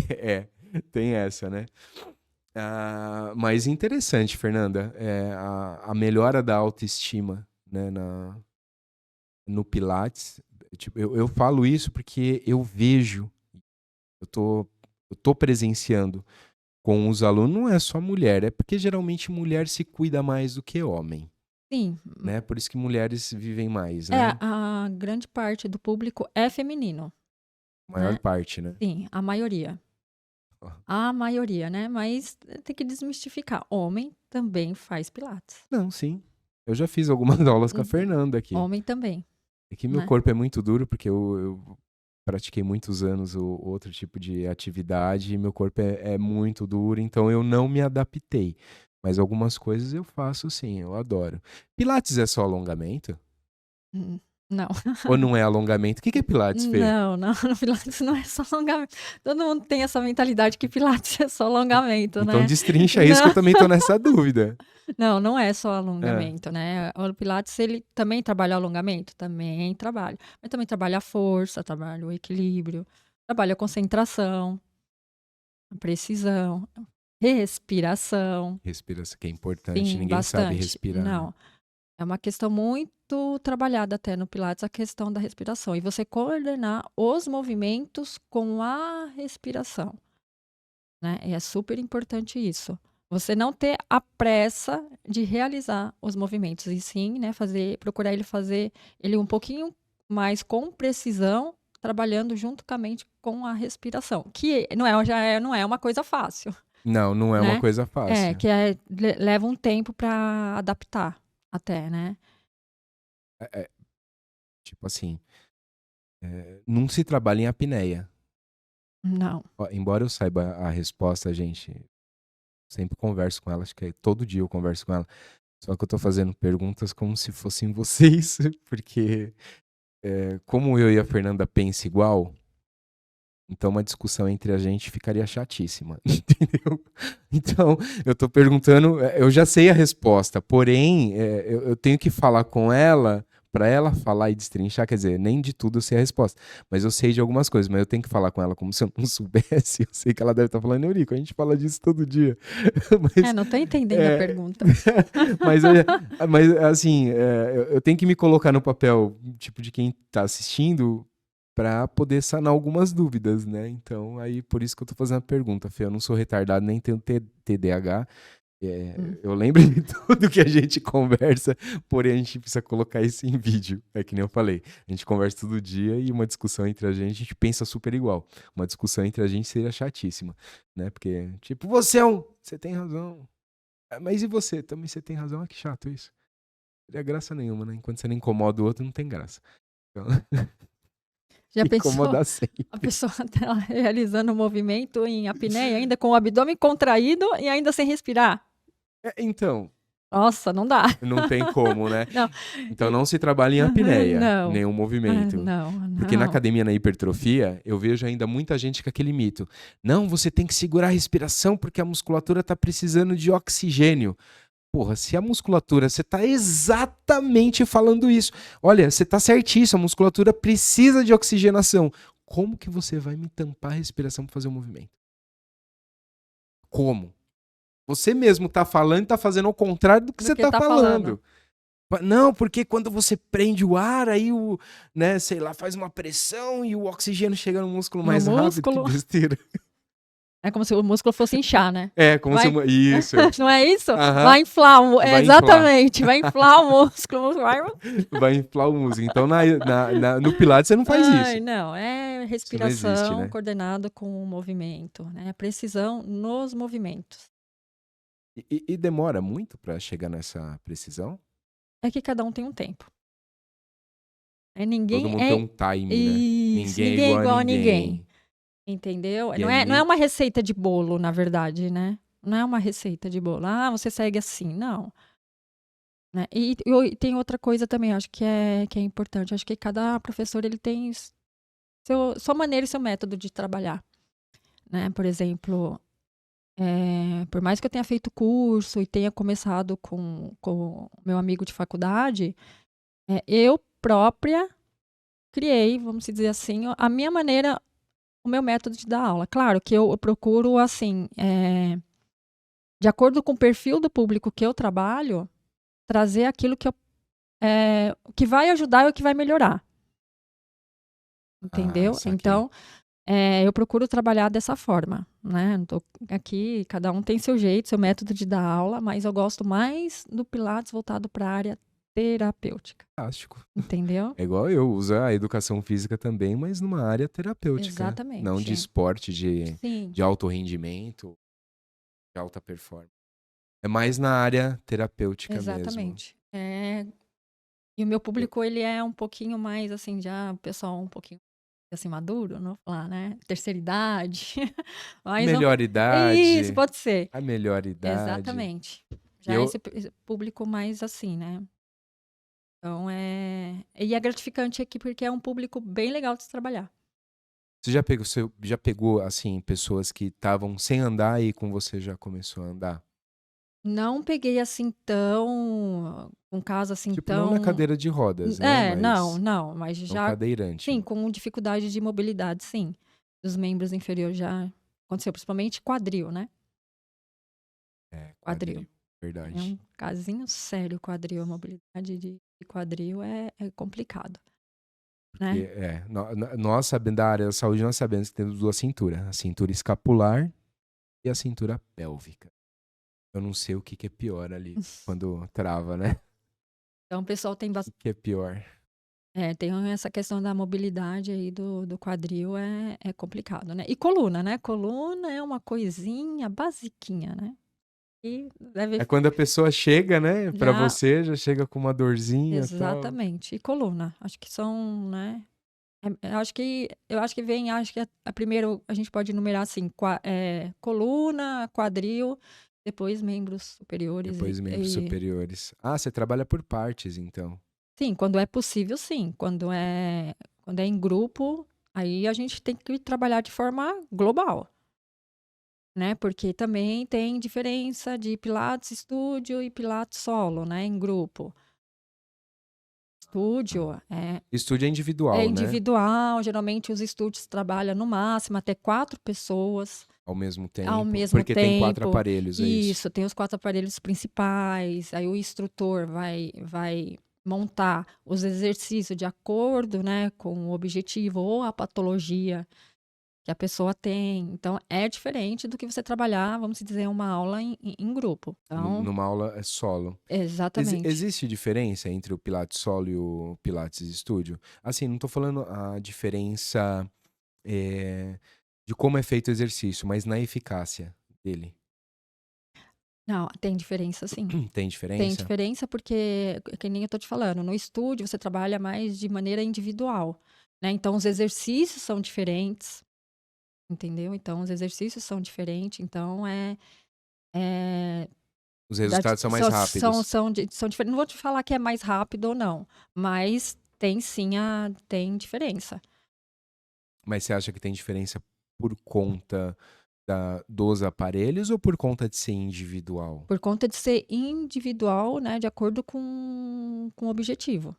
É, tem essa, né? Mas interessante, Fernanda, a melhora da autoestima, né, no Pilates. Tipo, eu falo isso porque eu vejo, eu tô presenciando com os alunos, não é só mulher, é porque geralmente mulher se cuida mais do que homem, Sim, né? Por isso que mulheres vivem mais, é, né? a grande parte do público é feminino, A maior né? parte, né? Sim, a maioria. Ó. A maioria, né? Mas tem que desmistificar. Homem também faz pilates. Não, sim. Eu já fiz algumas aulas com a Uhum. Fernanda aqui. Homem também, É que meu né? corpo é muito duro, porque eu pratiquei muitos anos o outro tipo de atividade e meu corpo é muito duro, então eu não me adaptei. Mas algumas coisas eu faço sim, eu adoro. Pilates é só alongamento? Hum, Não. Ou não é alongamento? O que é Pilates, Fê? Não, não, Pilates não é só alongamento. Todo mundo tem essa mentalidade que Pilates é só alongamento, Então né? destrincha isso que eu Não, também tô nessa dúvida. não, não é só Ah, alongamento, né? O Pilates, ele também trabalha alongamento? Também trabalha. Mas também trabalha a força, trabalha o equilíbrio, trabalha a concentração. precisão, respiração, Respiração, que é importante. sim, Ninguém sabe bastante. respirar, né? Não, é uma questão muito trabalhada até no Pilates, a questão da respiração. E você coordenar os movimentos com a respiração, né? É super importante isso. Você não ter a pressa de realizar os movimentos, e sim, né, procurar fazer ele um pouquinho mais com precisão, trabalhando juntamente com a respiração, que não é uma coisa fácil, Não, não é uma né? coisa fácil. Leva um tempo para adaptar até, né? É, tipo assim, não se trabalha em apneia. Não. Ó, embora eu saiba a resposta, gente, sempre converso com ela, acho que todo dia eu converso com ela. Só que eu tô fazendo perguntas como se fossem vocês, porque como eu e a Fernanda pensa igual, então uma discussão entre a gente ficaria chatíssima, entendeu? Então, eu tô perguntando, eu já sei a resposta, porém, eu tenho que falar com ela para ela falar e destrinchar, quer dizer, nem de tudo eu sei a resposta, mas eu sei de algumas coisas, mas eu tenho que falar com ela como se eu não soubesse, eu sei que ela deve estar falando, Eurico, a gente fala disso todo dia. Mas, Não tô entendendo a pergunta. mas assim, eu tenho que me colocar no papel, tipo, de quem tá assistindo, para poder sanar algumas dúvidas, né? Então, aí por isso que eu tô fazendo a pergunta, Fê. Eu não sou retardado, nem tenho TDAH. Eu lembro de tudo que a gente conversa, porém a gente precisa colocar isso em vídeo. É que nem eu falei. A gente conversa todo dia e uma discussão entre a gente pensa super igual. Uma discussão entre a gente seria chatíssima, né? Porque, tipo, você tem razão. Mas e você? Também você tem razão. Ah, que chato isso. Não teria graça nenhuma, né? Enquanto você não incomoda o outro, não tem graça. Então, Já pensou incomodar sempre. a pessoa tá realizando um movimento em apneia, ainda com o abdômen contraído e ainda sem respirar? Então, Nossa, não dá. não tem como, né? Não. Então não se trabalha em apneia, Não. nenhum movimento. Não. Porque na academia, na hipertrofia, eu vejo ainda muita gente com aquele mito. Não, você tem que segurar a respiração porque a musculatura tá precisando de oxigênio. Porra, se a musculatura, você tá exatamente falando isso. Olha, você tá certíssimo, a musculatura precisa de oxigenação. Como que você vai me tampar a respiração para fazer o movimento? Como? Você mesmo tá falando e tá fazendo ao contrário do que você tá falando. Não, porque quando você prende o ar, aí né, sei lá, faz uma pressão e o oxigênio chega no músculo mais rápido. Que besteira. É como se o músculo fosse inchar, né? É, como se... Isso. Não é isso? Aham. Vai inflar exatamente, vai inflar o músculo. Vai inflar o músculo. Então, no Pilates você não faz isso. Não, é respiração Isso não existe, né? coordenada com o movimento, né? Precisão nos movimentos. E demora muito para chegar nessa precisão? É que cada um tem um tempo. Todo mundo tem um timing, né? Ninguém é igual a ninguém. Entendeu? Não é uma receita de bolo, na verdade, né? Não é uma receita de bolo. Ah, você segue assim. Não. Né? E tem outra coisa também, acho que é importante. Acho que cada professor ele tem sua maneira e seu método de trabalhar. Né? Por exemplo, por mais que eu tenha feito curso e tenha começado com meu amigo de faculdade, eu própria criei, vamos dizer assim, a minha maneira, o meu método de dar aula. Claro que eu procuro, assim, de acordo com o perfil do público que eu trabalho, trazer aquilo que vai ajudar e o que vai melhorar. Entendeu? Então, eu procuro trabalhar dessa forma, né? Aqui, cada um tem seu jeito, seu método de dar aula, mas eu gosto mais do Pilates voltado para a área terapêutica. Fantástico. Entendeu? É igual eu, uso a educação física também, mas numa área terapêutica. Exatamente. Não de esporte, de alto rendimento, de alta performance. É mais na área terapêutica mesmo. Exatamente. E o meu público, ele é um pouquinho mais, assim, já o pessoal um pouquinho assim, maduro, não vou falar, né? Terceira idade. Melhor idade. Isso, pode ser. A melhor idade. Exatamente. Já esse público mais assim, né? Então, E é gratificante aqui porque é um público bem legal de se trabalhar. Você já pegou, assim, pessoas que estavam sem andar e com você já começou a andar? Não peguei assim um caso assim tipo, tão... não na cadeira de rodas, né? Não, mas já... cadeirante. Sim, com dificuldade de mobilidade, sim. Dos membros inferiores já aconteceu, principalmente quadril, né? Quadril. É Verdade. um casinho sério quadril, a mobilidade de quadril é complicado, Porque, né? nós sabendo da área da saúde, nós sabemos que temos duas cinturas. A cintura escapular e a cintura pélvica. Eu não sei o que é pior ali, quando trava, né? Então o pessoal tem O que é pior? tem essa questão da mobilidade aí do quadril é complicado, né? E coluna, né? Coluna é uma coisinha basiquinha, né? E deve É quando a pessoa chega, né, pra já você, já chega com uma dorzinha e tal. exatamente. E coluna, acho que são, né? Eu acho que vem, acho que a primeiro a gente pode numerar assim, coluna, quadril, depois membros superiores Depois membros superiores. Ah, você trabalha por partes, então. sim, quando é possível, sim. Quando é em grupo, aí a gente tem que trabalhar de forma global, né? Porque também tem diferença de Pilates estúdio e Pilates solo, né? Em grupo. Estúdio Estúdio é é individual, né? individual, geralmente os estúdios trabalham no máximo até 4 pessoas Ao mesmo ao tempo. mesmo Porque tem 4 tempo. aparelhos, é isso. Isso, tem os 4 aparelhos principais, aí o instrutor vai montar os exercícios de acordo, né, com o objetivo ou a patologia que a pessoa tem. Então, é diferente do que você trabalhar, vamos dizer, uma aula em grupo. Então, Numa aula solo. exatamente. Existe diferença entre o Pilates solo e o Pilates estúdio? Assim, não tô falando a diferença é, de como é feito o exercício, mas na eficácia dele. Não, tem diferença sim. Tem Tem diferença? diferença porque, que nem eu tô te falando, no estúdio você trabalha mais de maneira individual, né? Então, os exercícios são diferentes, entendeu? Então, os exercícios são diferentes. Então, é Os resultados são mais rápidos. são diferentes. Não vou te falar que é mais rápido ou não, mas tem sim, tem diferença. Mas você acha que tem diferença por conta dos aparelhos ou por conta de ser individual? Por conta de ser individual, né? De acordo com o objetivo.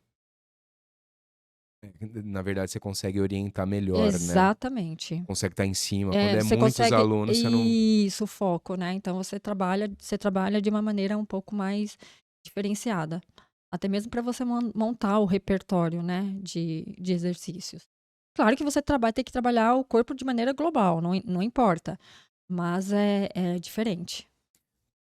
Na verdade, você consegue orientar melhor, né? Exatamente. Consegue estar em cima. Quando é Você muitos consegue alunos, você não. isso, foco, né? Então você trabalha de uma maneira um pouco mais diferenciada. Até mesmo para você montar o repertório, né, de exercícios. Claro que você tem que trabalhar o corpo de maneira global, não importa. Mas é diferente.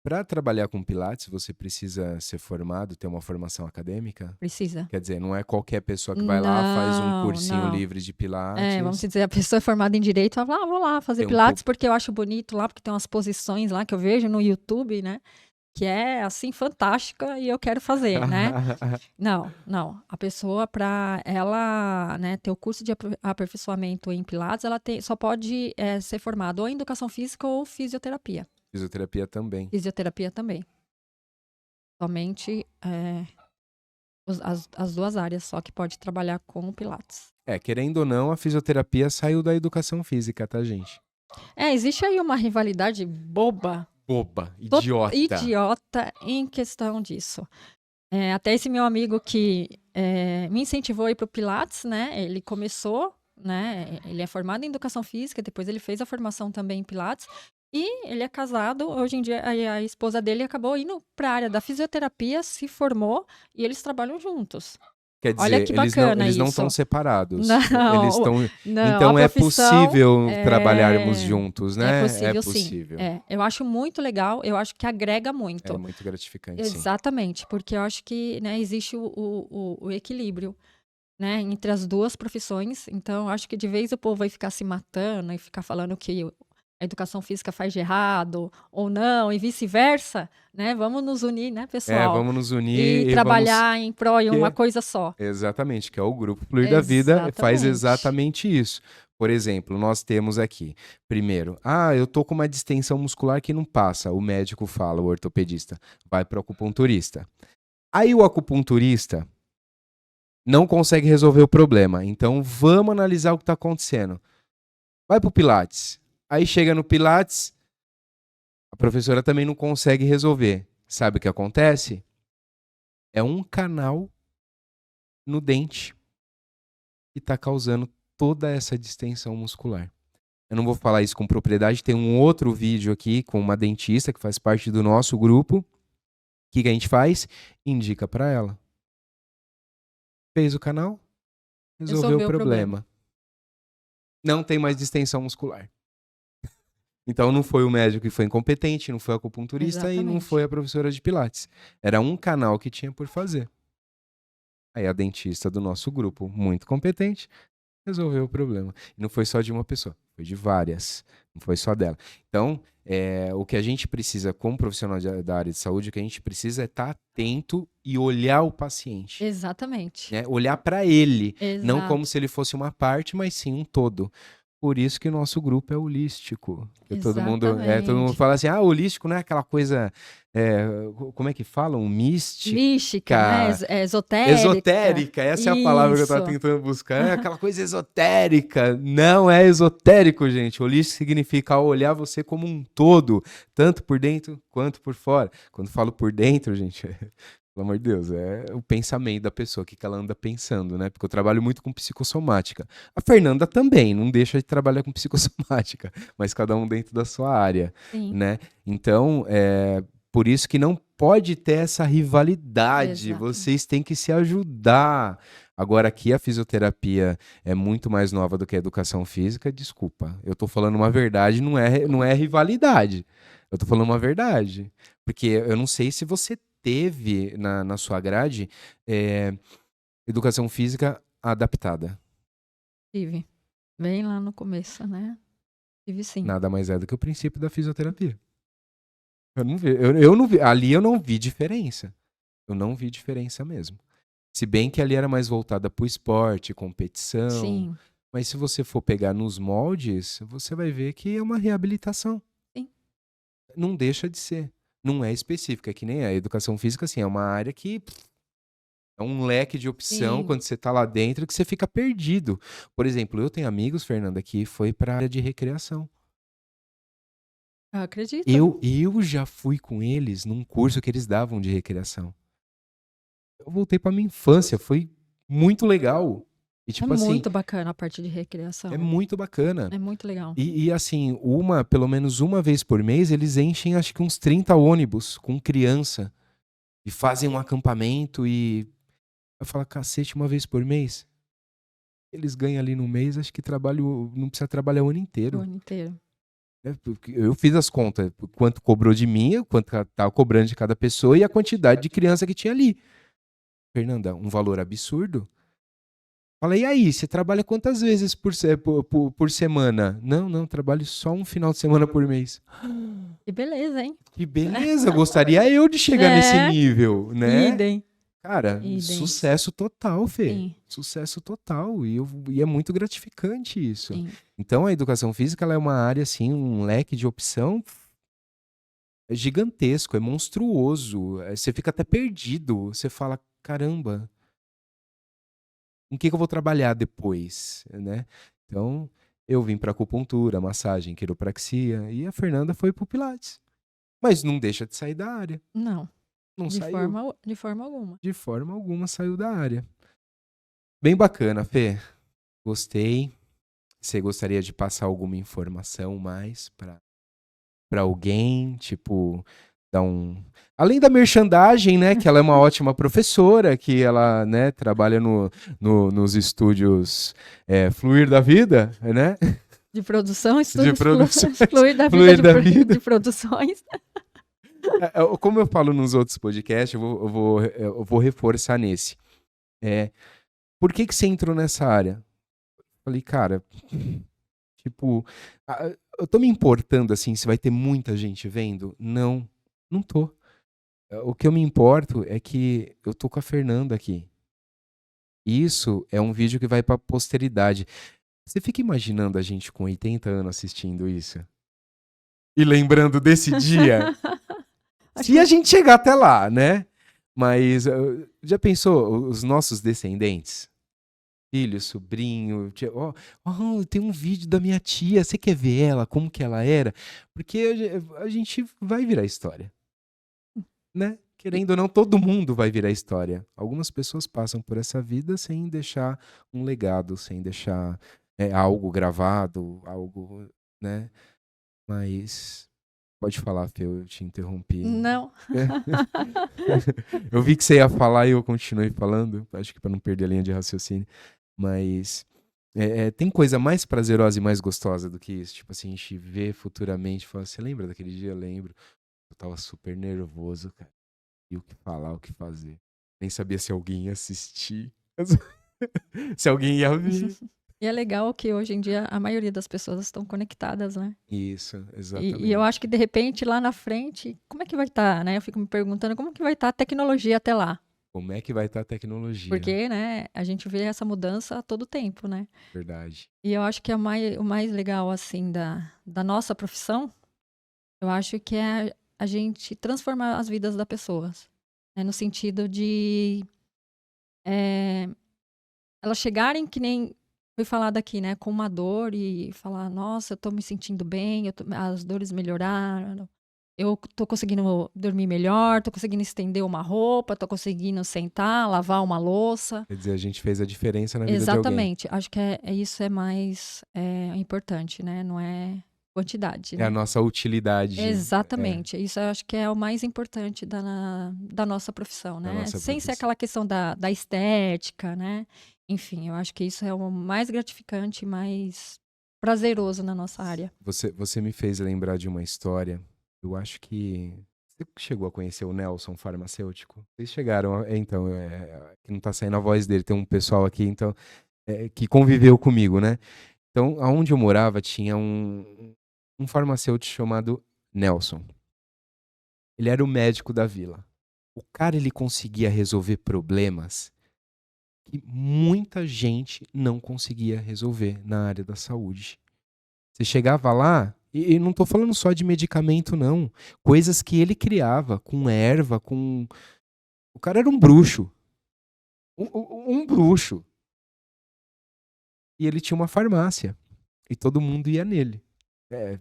Para trabalhar com Pilates, você precisa ser formado, ter uma formação acadêmica? Precisa. Quer dizer, não é qualquer pessoa que vai lá, faz um Não, cursinho não. livre de Vamos Pilates. dizer, a pessoa é formada em direito, ela fala, vou lá fazer Tem um pilates pouco. porque eu acho bonito lá, porque tem umas posições lá que eu vejo no YouTube, né? Que é assim fantástica e eu quero fazer, né? Não, não. A pessoa para ela, né, ter o curso de aperfeiçoamento em Pilates, ela só pode ser formada ou em educação física ou fisioterapia. Fisioterapia também. Fisioterapia também. Somente as duas áreas só que pode trabalhar com o Pilates. Querendo ou não, a fisioterapia saiu da educação física, tá, gente? Existe aí uma rivalidade boba, Boba, idiota. idiota em questão disso. Até esse meu amigo que me incentivou a ir para o Pilates, né? Ele começou, né? Ele é formado em educação física, depois ele fez a formação também em Pilates. E ele é casado, hoje em dia a esposa dele acabou indo para a área da fisioterapia, se formou e eles trabalham juntos. Quer Olha dizer, que bacana eles não isso. estão separados. Não, Eles estão. não, Então a é profissão possível trabalharmos juntos, é né? É possível sim. possível. Eu acho muito legal, eu acho que agrega É muito. muito gratificante, sim. Exatamente, porque eu acho que, né, existe o equilíbrio, né, entre as duas profissões. Então, eu acho que de vez o povo vai ficar se matando e ficar falando que a educação física faz de errado ou não, e vice-versa, né? Vamos nos unir, né, pessoal? Vamos nos unir E e vamos. trabalhar em prol de uma coisa só. Exatamente, que é o Grupo Fluir da Vida, faz exatamente isso. Por exemplo, nós temos aqui, primeiro, eu tô com uma distensão muscular que não passa, o médico fala, o ortopedista, vai para o acupunturista. Aí o acupunturista não consegue resolver o problema, então vamos analisar o que está acontecendo. Vai para o Pilates. Aí chega no Pilates, a professora também não consegue resolver. Sabe o que acontece? É um canal no dente que está causando toda essa distensão muscular. Eu não vou falar isso com propriedade, tem um outro vídeo aqui com uma dentista que faz parte do nosso grupo. O que a gente faz? Indica para ela. Fez o canal, resolveu o problema. Não tem mais distensão muscular. Então não foi o médico que foi incompetente, não foi a acupunturista e não foi a professora de pilates. Era um canal que tinha por fazer. Aí a dentista do nosso grupo, muito competente, resolveu o problema. E não foi só de uma pessoa, foi de várias. Não foi só dela. Então, o que a gente precisa, como profissional da área de saúde, o que a gente precisa é estar atento e olhar o paciente. Exatamente. Né? Olhar para ele, não Exato. como se ele fosse uma parte, mas sim um todo. Por isso que o nosso grupo é holístico. Todo mundo fala assim, holístico não é aquela coisa, como é que falam? Mística, né? Esotérica. Esotérica, essa é a palavra que eu estava tentando buscar. É aquela coisa esotérica. Não é esotérico, gente. Holístico significa olhar você como um todo, tanto por dentro quanto por fora. Quando falo por dentro, gente... Pelo amor de Deus, é o pensamento da pessoa, o que ela anda pensando, né? Porque eu trabalho muito com psicossomática. A Fernanda também, não deixa de trabalhar com psicossomática, mas cada um dentro da sua área, né? Então, por isso que não pode ter essa rivalidade, vocês têm que se ajudar. Agora, aqui a fisioterapia é muito mais nova do que a educação física, desculpa. Eu tô falando uma verdade, não é rivalidade. Eu tô falando uma verdade. Porque eu não sei se você teve na sua grade educação física adaptada. Tive. Bem lá no começo, né? Tive sim. Nada mais é do que o princípio da fisioterapia. Eu não vi. Ali eu não vi diferença. Eu não vi diferença mesmo. Se bem que ali era mais voltada para o esporte, competição. Sim. Mas se você for pegar nos moldes, você vai ver que é uma reabilitação. Sim. Não deixa de ser. Não é específica, que nem a educação física, assim, é uma área que é um leque de opção quando você tá lá dentro que você fica perdido. Por exemplo, eu tenho amigos, Fernanda, que foi para a área de recreação. Eu acredito. Eu já fui com eles num curso que eles davam de recreação. Eu voltei para minha infância, foi muito legal. E, tipo, muito bacana a parte de recreação. É muito bacana. É muito legal. E assim, pelo menos uma vez por mês, eles enchem acho que uns 30 ônibus com criança. E fazem um acampamento e... Eu falo, cacete, uma vez por mês? Eles ganham ali no mês, acho que não precisa trabalhar o ano inteiro. O ano inteiro. Eu fiz as contas, quanto cobrou de mim, quanto estava cobrando de cada pessoa e a quantidade de criança que tinha ali. Fernanda, um valor absurdo. Falei, e aí, você trabalha quantas vezes por semana? Não, trabalho só um final de semana por mês. Que beleza, hein? Que beleza, gostaria eu de chegar nesse nível, né? Idem. Cara, sucesso total, Fê. Sim. Sucesso total. E é muito gratificante isso. Sim. Então, a educação física ela é uma área, assim, um leque de opção gigantesco, é monstruoso. Você fica até perdido. Você fala, caramba, em que eu vou trabalhar depois, né? Então, eu vim para acupuntura, massagem, quiropraxia, e a Fernanda foi pro Pilates. Mas não deixa de sair da área. Não. Não saiu. De forma alguma. De forma alguma saiu da área. Bem bacana, Fê. Gostei. Você gostaria de passar alguma informação mais para alguém? Tipo, dar além da merchandising, né? Que ela é uma ótima professora, que ela, né, trabalha nos estúdios Fluir da Vida, né? De produção, estúdios de produção, Fluir da Vida. De produções. Como eu falo nos outros podcasts, eu vou reforçar nesse. Por que você entrou nessa área? Falei, cara, tipo, eu tô me importando assim, se vai ter muita gente vendo? Não tô. O que eu me importo é que eu tô com a Fernanda aqui. Isso é um vídeo que vai pra posteridade. Você fica imaginando a gente com 80 anos assistindo isso? E lembrando desse dia? Se a gente chegar até lá, né? Mas já pensou os nossos descendentes? Filho, sobrinho, tem um vídeo da minha tia, você quer ver ela, como que ela era? Porque a gente vai virar história, né? Querendo ou não, todo mundo vai virar história. Algumas pessoas passam por essa vida sem deixar um legado, sem deixar algo gravado, algo né? Mas pode falar, Fê, eu te interrompi. Não. Eu vi que você ia falar e eu continuei falando, acho que para não perder a linha de raciocínio, mas tem coisa mais prazerosa e mais gostosa do que isso, tipo assim, a gente vê futuramente, fala, você lembra daquele dia? Eu lembro, eu tava super nervoso, cara, e o que falar, o que fazer, nem sabia se alguém ia assistir, se alguém ia ver. E é legal que hoje em dia a maioria das pessoas estão conectadas, né? Isso, E eu acho exatamente. que de repente lá na frente, como é que vai estar, né? Eu fico me perguntando como que vai estar a tecnologia até lá. Como é que vai estar a tecnologia? Porque, né, a gente vê essa mudança a todo tempo, né? Verdade. E eu acho que o mais legal, assim, da nossa profissão, eu acho que é a gente transformar as vidas das pessoas. Né? No sentido de elas chegarem que nem foi falado aqui, né? Com uma dor e falar, nossa, eu tô me sentindo bem, as dores melhoraram, eu tô conseguindo dormir melhor, tô conseguindo estender uma roupa, tô conseguindo sentar, lavar uma louça. Quer dizer, a gente fez a diferença na vida de alguém. Exatamente. Acho que isso é mais importante, né? Não é quantidade, É a né? nossa utilidade, Exatamente. Isso eu acho que é o mais importante da nossa profissão, da né? nossa Sem ser profissão. aquela questão da estética, né? Enfim, eu acho que isso é o mais gratificante, mais prazeroso na nossa área. Você me fez lembrar de uma história. Eu acho que você chegou a conhecer o Nelson farmacêutico? Vocês chegaram, então, que não tá saindo a voz dele. Tem um pessoal aqui, então, que conviveu comigo, né? Então, aonde eu morava tinha um farmacêutico chamado Nelson. Ele era o médico da vila. O cara, ele conseguia resolver problemas que muita gente não conseguia resolver na área da saúde. Você chegava lá, e não estou falando só de medicamento, não. Coisas que ele criava com erva, com. O cara era um bruxo. Um bruxo. E ele tinha uma farmácia. E todo mundo ia nele. É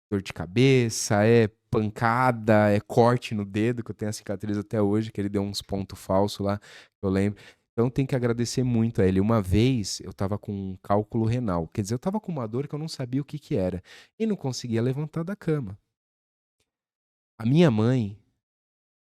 dor de cabeça, é pancada, é corte no dedo, que eu tenho a cicatriz até hoje, que ele deu uns pontos falsos lá, eu lembro. Então tem que agradecer muito a ele. Uma vez eu estava com um cálculo renal, quer dizer, eu estava com uma dor que eu não sabia o que que era e não conseguia levantar da cama. A minha mãe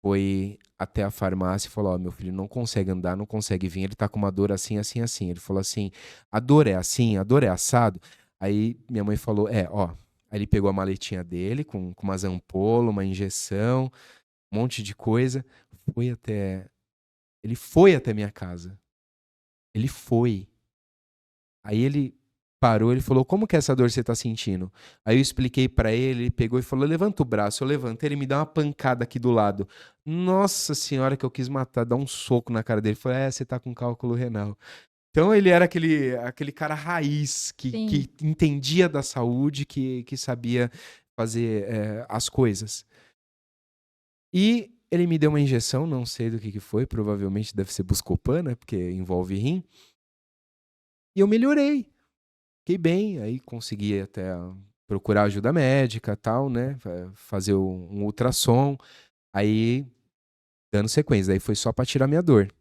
foi até a farmácia e falou: Ó, meu filho não consegue andar, não consegue vir, ele tá com uma dor assim, assim, assim. Ele falou assim: a dor é assim, a dor é assado. Aí minha mãe falou: ó. Aí ele pegou a maletinha dele com umas ampolas, uma injeção, um monte de coisa. Foi até. Ele foi até minha casa. Ele foi. Aí ele parou, ele falou: Como que é essa dor que você tá sentindo? Aí eu expliquei pra ele, ele pegou e falou: Levanta o braço. Eu levantei, ele me dá uma pancada aqui do lado. Nossa senhora, que eu quis matar, dar um soco na cara dele. Falei: você tá com cálculo renal. Então ele era aquele cara raiz, Sim. que entendia da saúde, que sabia fazer as coisas. E ele me deu uma injeção, não sei do que foi, provavelmente deve ser Buscopan, né? Porque envolve rim. E eu melhorei. Fiquei bem, aí consegui até procurar ajuda médica e tal, né? Fazer um ultrassom, aí dando sequência. Aí foi só pra tirar minha dor.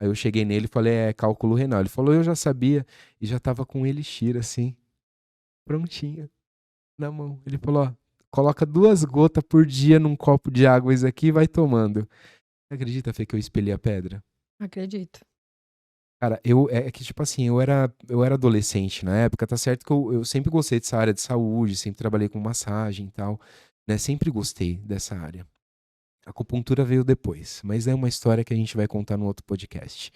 Aí eu cheguei nele e falei, cálculo renal. Ele falou, eu já sabia, e já tava com elixir assim, prontinho, na mão. Ele falou, ó, coloca 2 gotas por dia num copo de água isso aqui e vai tomando. Você acredita, Fê, que eu espelhei a pedra? Acredito. Cara, é que, tipo assim, eu era adolescente na época, tá certo que eu sempre gostei dessa área de saúde, sempre trabalhei com massagem e tal, né? Sempre gostei dessa área. A acupuntura veio depois, mas é uma história que a gente vai contar no outro podcast.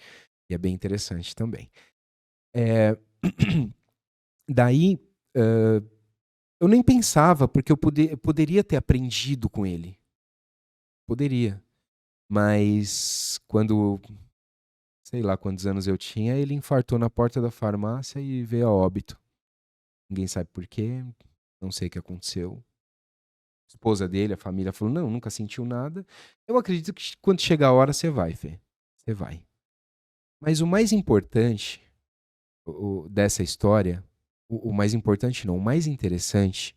E é bem interessante também. É, daí, eu nem pensava, porque eu poderia ter aprendido com ele. Poderia. Mas quando, sei lá quantos anos eu tinha, ele infartou na porta da farmácia e veio a óbito. Ninguém sabe por quê, não sei o que aconteceu. A esposa dele, a família falou: não, nunca sentiu nada. Eu acredito que quando chegar a hora você vai, Fê. Você vai. Mas o mais importante dessa história, o mais importante não, o mais interessante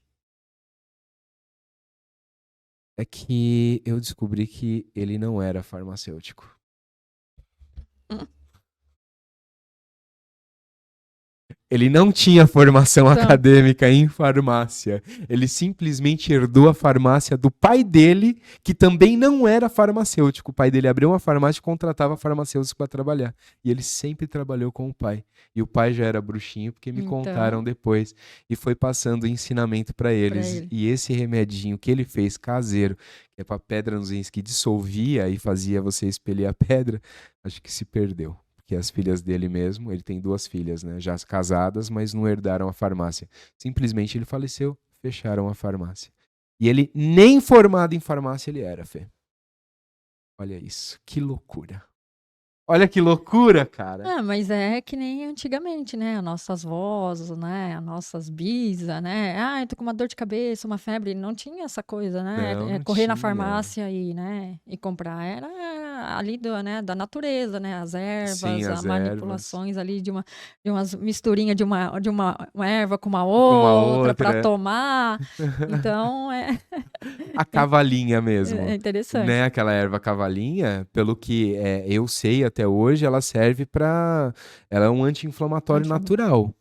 é que eu descobri que ele não era farmacêutico. Hum. Ele não tinha formação Então, acadêmica em farmácia. Ele simplesmente herdou a farmácia do pai dele, que também não era farmacêutico. O pai dele abriu uma farmácia e contratava farmacêuticos para trabalhar. E ele sempre trabalhou com o pai. E o pai já era bruxinho, porque me contaram então, depois. E foi passando ensinamento para pra eles. ele. E esse remedinho que ele fez caseiro, que é para pedra nos rins, que dissolvia e fazia você expelir a pedra, acho que se perdeu. Que as filhas dele mesmo, ele tem 2 filhas, né? Já casadas, mas não herdaram a farmácia. Simplesmente ele faleceu, fecharam a farmácia. E ele nem formado em farmácia ele era, Fê. Olha isso, que loucura. Olha que loucura, cara. Ah, mas é que nem antigamente, né? As nossas vós, né? As nossas bisas, né? Ah, eu tô com uma dor de cabeça, uma febre. Não tinha essa coisa, né? Não, não Correr na tinha. farmácia e, né? E comprar. Era ali né? Da natureza, né? As Sim, ervas, as as ervas. manipulações ali de umas misturinhas de uma erva com uma Com uma outra para outra. tomar. Então, A cavalinha é mesmo, interessante. né? Aquela erva cavalinha, pelo que eu sei até hoje, ela serve para, ela é um anti-inflamatório natural.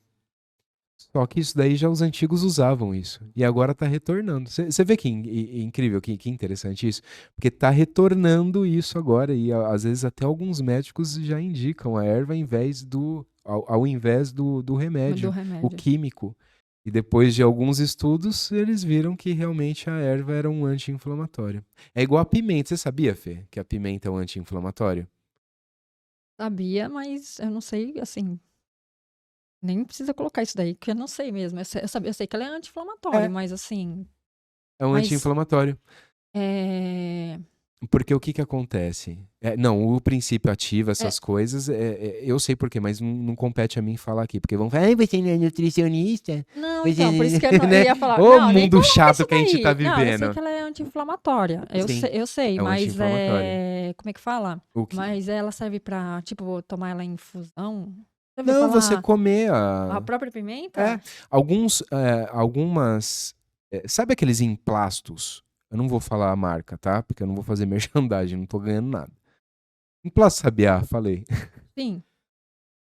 Só que isso daí já os antigos usavam isso. E agora tá retornando. Você vê que incrível, que interessante isso? Porque tá retornando isso agora. E às vezes até alguns médicos já indicam a erva ao invés do Do remédio, o remédio. químico. E depois de alguns estudos, eles viram que realmente a erva era um anti-inflamatório. É igual a pimenta. Você sabia, Fê, que a pimenta é um anti-inflamatório? Sabia, mas eu não sei, assim, nem precisa colocar isso daí, que eu não sei mesmo. Eu sei que ela é anti-inflamatório, É. mas assim, É um mas anti-inflamatório. é, Porque o que que acontece? Não, o princípio ativo, é, essas coisas, eu sei por quê, mas não compete a mim falar aqui. Porque vão falar, você não é nutricionista? não, Você, então, por isso que eu né? ia falar, Ô não, nem mundo coloca chato isso que a gente tá daí. Não, eu sei vivendo. que ela é anti-inflamatória. Sim, Eu sei, é um mas anti-inflamatório. como é que fala? O que... Mas ela serve pra, tipo, tomar ela em infusão. Já ouviu Não, você falar comer a a... própria pimenta? Algumas... sabe aqueles emplastos? Eu não vou falar a marca, tá? Porque eu não vou fazer merchandising, não tô ganhando nada. Emplasto sabiá, falei. Sim.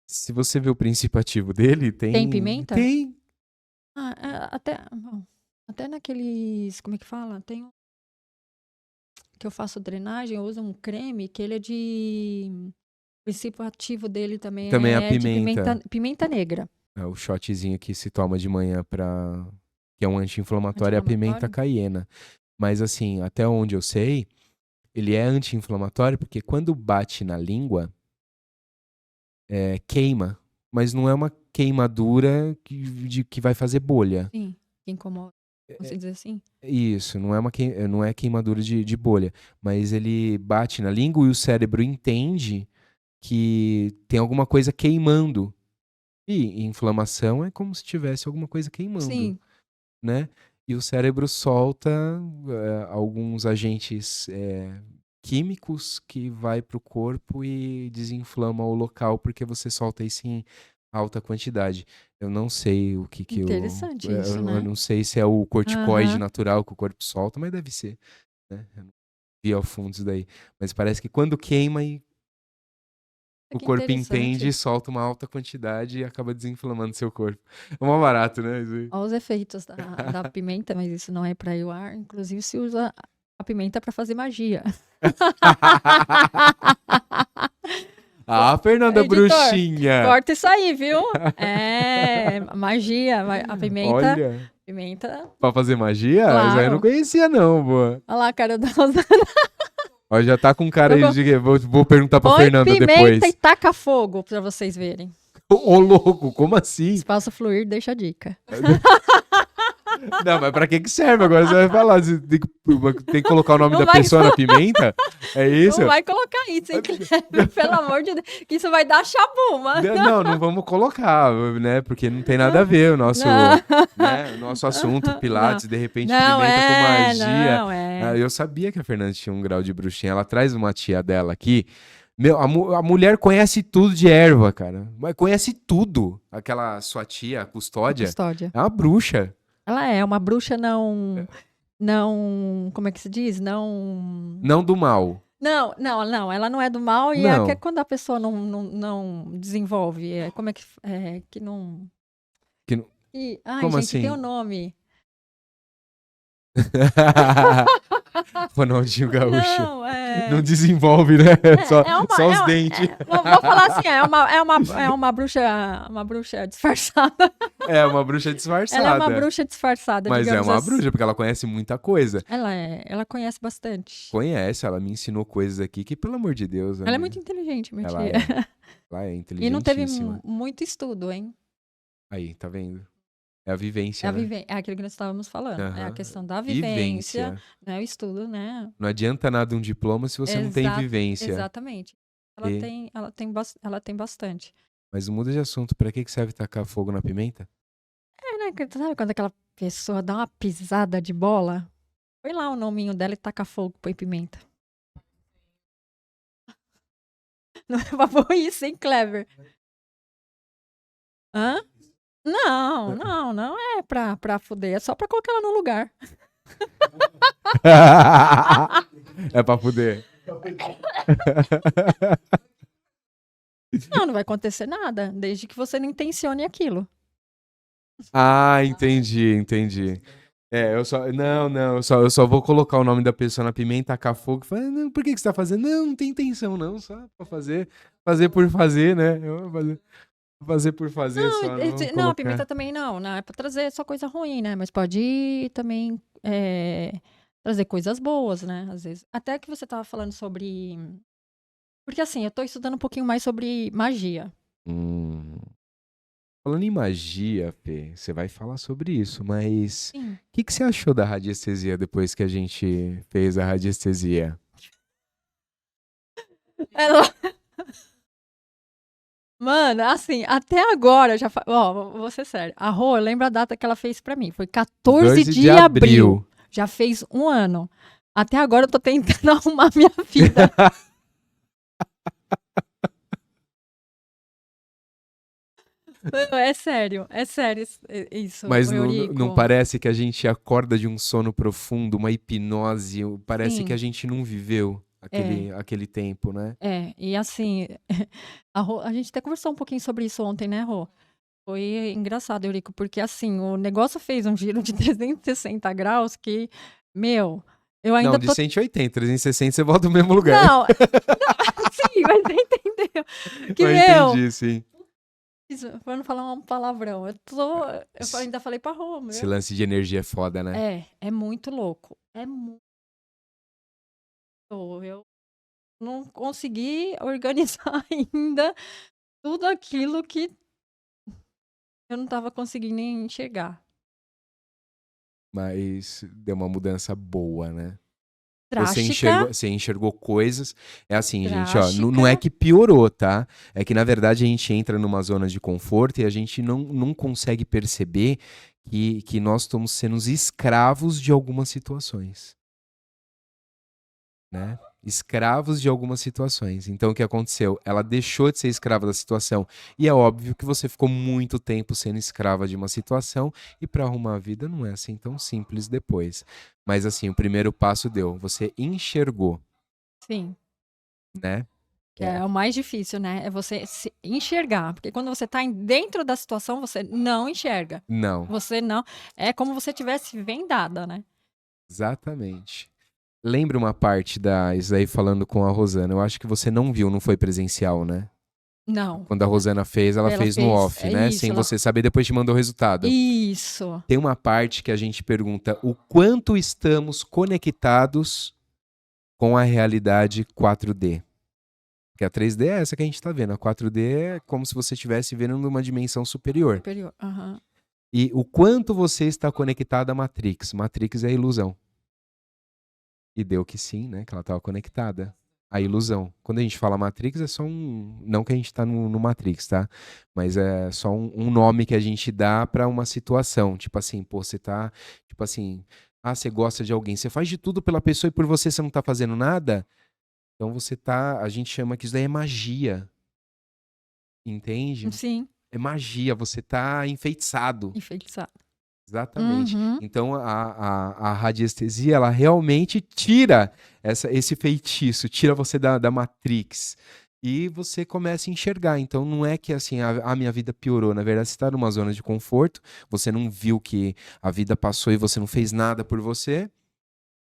Se você vê o princípio ativo dele, Tem tem... pimenta? Tem. Ah, bom, até naqueles, como é que fala? Tem que eu faço drenagem, eu uso um creme que ele é de. O princípio ativo dele também Também a é de pimenta. pimenta negra. É o shotzinho que se toma de manhã pra... que é um anti-inflamatório, é a pimenta Anti-inflamatório? caiena. Mas assim, até onde eu sei, ele é anti-inflamatório porque quando bate na língua, queima. Mas não é uma queimadura que vai fazer bolha. Sim, que incomoda. Vamos dizer assim? Isso, não é queimadura de bolha. Mas ele bate na língua e o cérebro entende que tem alguma coisa queimando. E inflamação é como se tivesse alguma coisa queimando, Sim, né? E o cérebro solta alguns agentes químicos que vai para o corpo e desinflama o local porque você solta isso em alta quantidade. Eu não sei o que interessante isso, eu né? não sei se é o corticoide Aham. natural que o corpo solta, mas deve ser, né? Eu não vi ao fundo isso daí. Mas parece que quando queima o Que corpo entende, interessante. solta uma alta quantidade e acaba desinflamando seu corpo. É mó barato, né? Isso aí. Olha os efeitos da pimenta, mas isso não é para ir ao ar. Inclusive, se usa a pimenta para fazer magia. Ah, Fernanda Editor, Bruxinha! corta isso aí, viu? É, magia. A pimenta. Olha, Pimenta, pra fazer magia? Isso aí eu não claro. conhecia, não, boa. Olha lá, cara, eu tô usando. Ó, já tá com cara aí de que vou perguntar pra Põe Fernanda pimenta e depois. taca fogo pra vocês verem. Ô, louco, como assim? Espaço fluir, deixa a dica. Não, mas pra que serve? Agora você vai falar. Você tem que colocar o nome Não da vai pessoa na pimenta? É isso? Não vai colocar isso, hein, Cleber? Pelo amor de Deus, que isso vai dar chabuma. Não vamos colocar, né? Porque não tem nada a ver o nosso, Não. né, o nosso assunto, Pilates, de repente Não pimenta com magia. não é. Ah, eu sabia que a Fernanda tinha um grau de bruxinha. Ela traz uma tia dela aqui. Meu, a mulher conhece tudo de erva, cara. Mas conhece tudo. Aquela sua tia, a custódia, Custódia. é uma bruxa. Ela é uma bruxa não, como é que se diz? Não do mal. Não, ela não é do mal e é que Não. quando a pessoa não desenvolve, como é que não Que não- Ai, Como gente, tem assim? um nome. Ronaldinho Gaúcho. Não, Não desenvolve, né? Só os dentes. vou falar assim, é uma bruxa disfarçada. É uma bruxa Ela é uma disfarçada. bruxa disfarçada, Mas é digamos uma assim. bruxa, porque ela conhece muita coisa. Ela conhece bastante. Conhece, ela me ensinou coisas aqui que, pelo amor de Deus, Ela é muito inteligente, minha ela tia. ela é E não teve inteligentíssima. muito estudo, hein? Aí, tá vendo? É a vivência, É, né? é aquilo que nós estávamos falando. É a Aham. questão da vivência, né? O estudo, né? Não adianta nada um diploma se você não tem vivência. Exatamente. E- Ela tem bastante. Mas muda de assunto. Pra que serve tacar fogo na pimenta? É, né? Sabe quando aquela pessoa dá uma pisada de bola? Põe lá o nominho dela e taca fogo, põe pimenta. Não é pra pôr isso, hein, Clever? Hã? Não é pra fuder. É só pra colocar ela no lugar. É pra fuder. Não vai acontecer nada, desde que você não intencione aquilo. Ah, entendi. É, eu só vou colocar o nome da pessoa na pimenta, tacar fogo e falar, não, por que você tá fazendo? Não tem intenção, não, só pra fazer por fazer, né? Eu vou fazer por fazer só, não Não, a colocar. pimenta também não é pra trazer só coisa ruim, né? Mas pode também trazer coisas boas, né? Às vezes. Até que você tava falando sobre. Porque assim, eu tô estudando um pouquinho mais sobre magia. Falando em magia, Fê, você vai falar sobre isso, mas Sim. o que você achou da radiestesia depois que a gente fez a radiestesia? Mano, assim, até agora, vou ser sério. A Rô, eu lembro a data que ela fez pra mim. Foi 14 de abril. Já fez um ano. Até agora eu tô tentando arrumar minha vida. É sério isso. Mas Eurico. não parece que a gente acorda de um sono profundo, uma hipnose? Parece Sim. que a gente não viveu aquele tempo, né? E assim, a gente até conversou um pouquinho sobre isso ontem, né, Rô? Foi engraçado, Eurico, porque assim, o negócio fez um giro de 360 graus que, meu, eu ainda Não, de 180, 360 você volta no mesmo lugar. Não, sim, mas você entendeu. Que, eu entendi, sim. Pra não falar um palavrão, eu ainda falei pra Rô, meu. Esse lance de energia é foda, né? É muito louco. É muito. Eu não consegui organizar ainda tudo aquilo que eu não tava conseguindo nem enxergar. Mas deu uma mudança boa, né? Drástica. Você enxergou coisas. É assim, Drástica. gente, ó, não é que piorou, tá? É que, na verdade, a gente entra numa zona de conforto e a gente não consegue perceber que nós estamos sendo os escravos de algumas situações. Né? Escravos de algumas situações. Então, o que aconteceu? Ela deixou de ser escrava da situação. E é óbvio que você ficou muito tempo sendo escrava de uma situação e para arrumar a vida não é assim tão simples depois. Mas assim, o primeiro passo deu. Você enxergou. Sim. Né? Que é o mais difícil, né? É você se enxergar. Porque quando você tá dentro da situação, você não enxerga. Não. Você não. É como se você tivesse vendada, né? Exatamente. Lembra uma parte isso aí falando com a Rosana. Eu acho que você não viu, não foi presencial, né? Não. Quando a Rosana fez, ela fez no off, né? Isso, sem você saber, depois te mandou o resultado. Isso. Tem uma parte que a gente pergunta o quanto estamos conectados com a realidade 4D. Porque a 3D é essa que a gente está vendo. A 4D é como se você estivesse vendo numa dimensão superior. Uhum. E o quanto você está conectado à Matrix. Matrix é a ilusão. E deu que sim, né? Que ela estava conectada. A ilusão. Quando a gente fala Matrix, é só um... Não que a gente está no Matrix, tá? Mas é só um nome que a gente dá para uma situação. Tipo assim, pô, você tá... Tipo assim... Ah, você gosta de alguém. Você faz de tudo pela pessoa e por você não tá fazendo nada? Então você tá... A gente chama que isso daí é magia. Entende? Sim. É magia. Você tá enfeitiçado. Enfeitiçado. Exatamente. Então a radiestesia, ela realmente tira esse feitiço, tira você da Matrix. E você começa a enxergar. Então não é que assim a minha vida piorou. Na verdade, você está numa zona de conforto, você não viu que a vida passou e você não fez nada por você.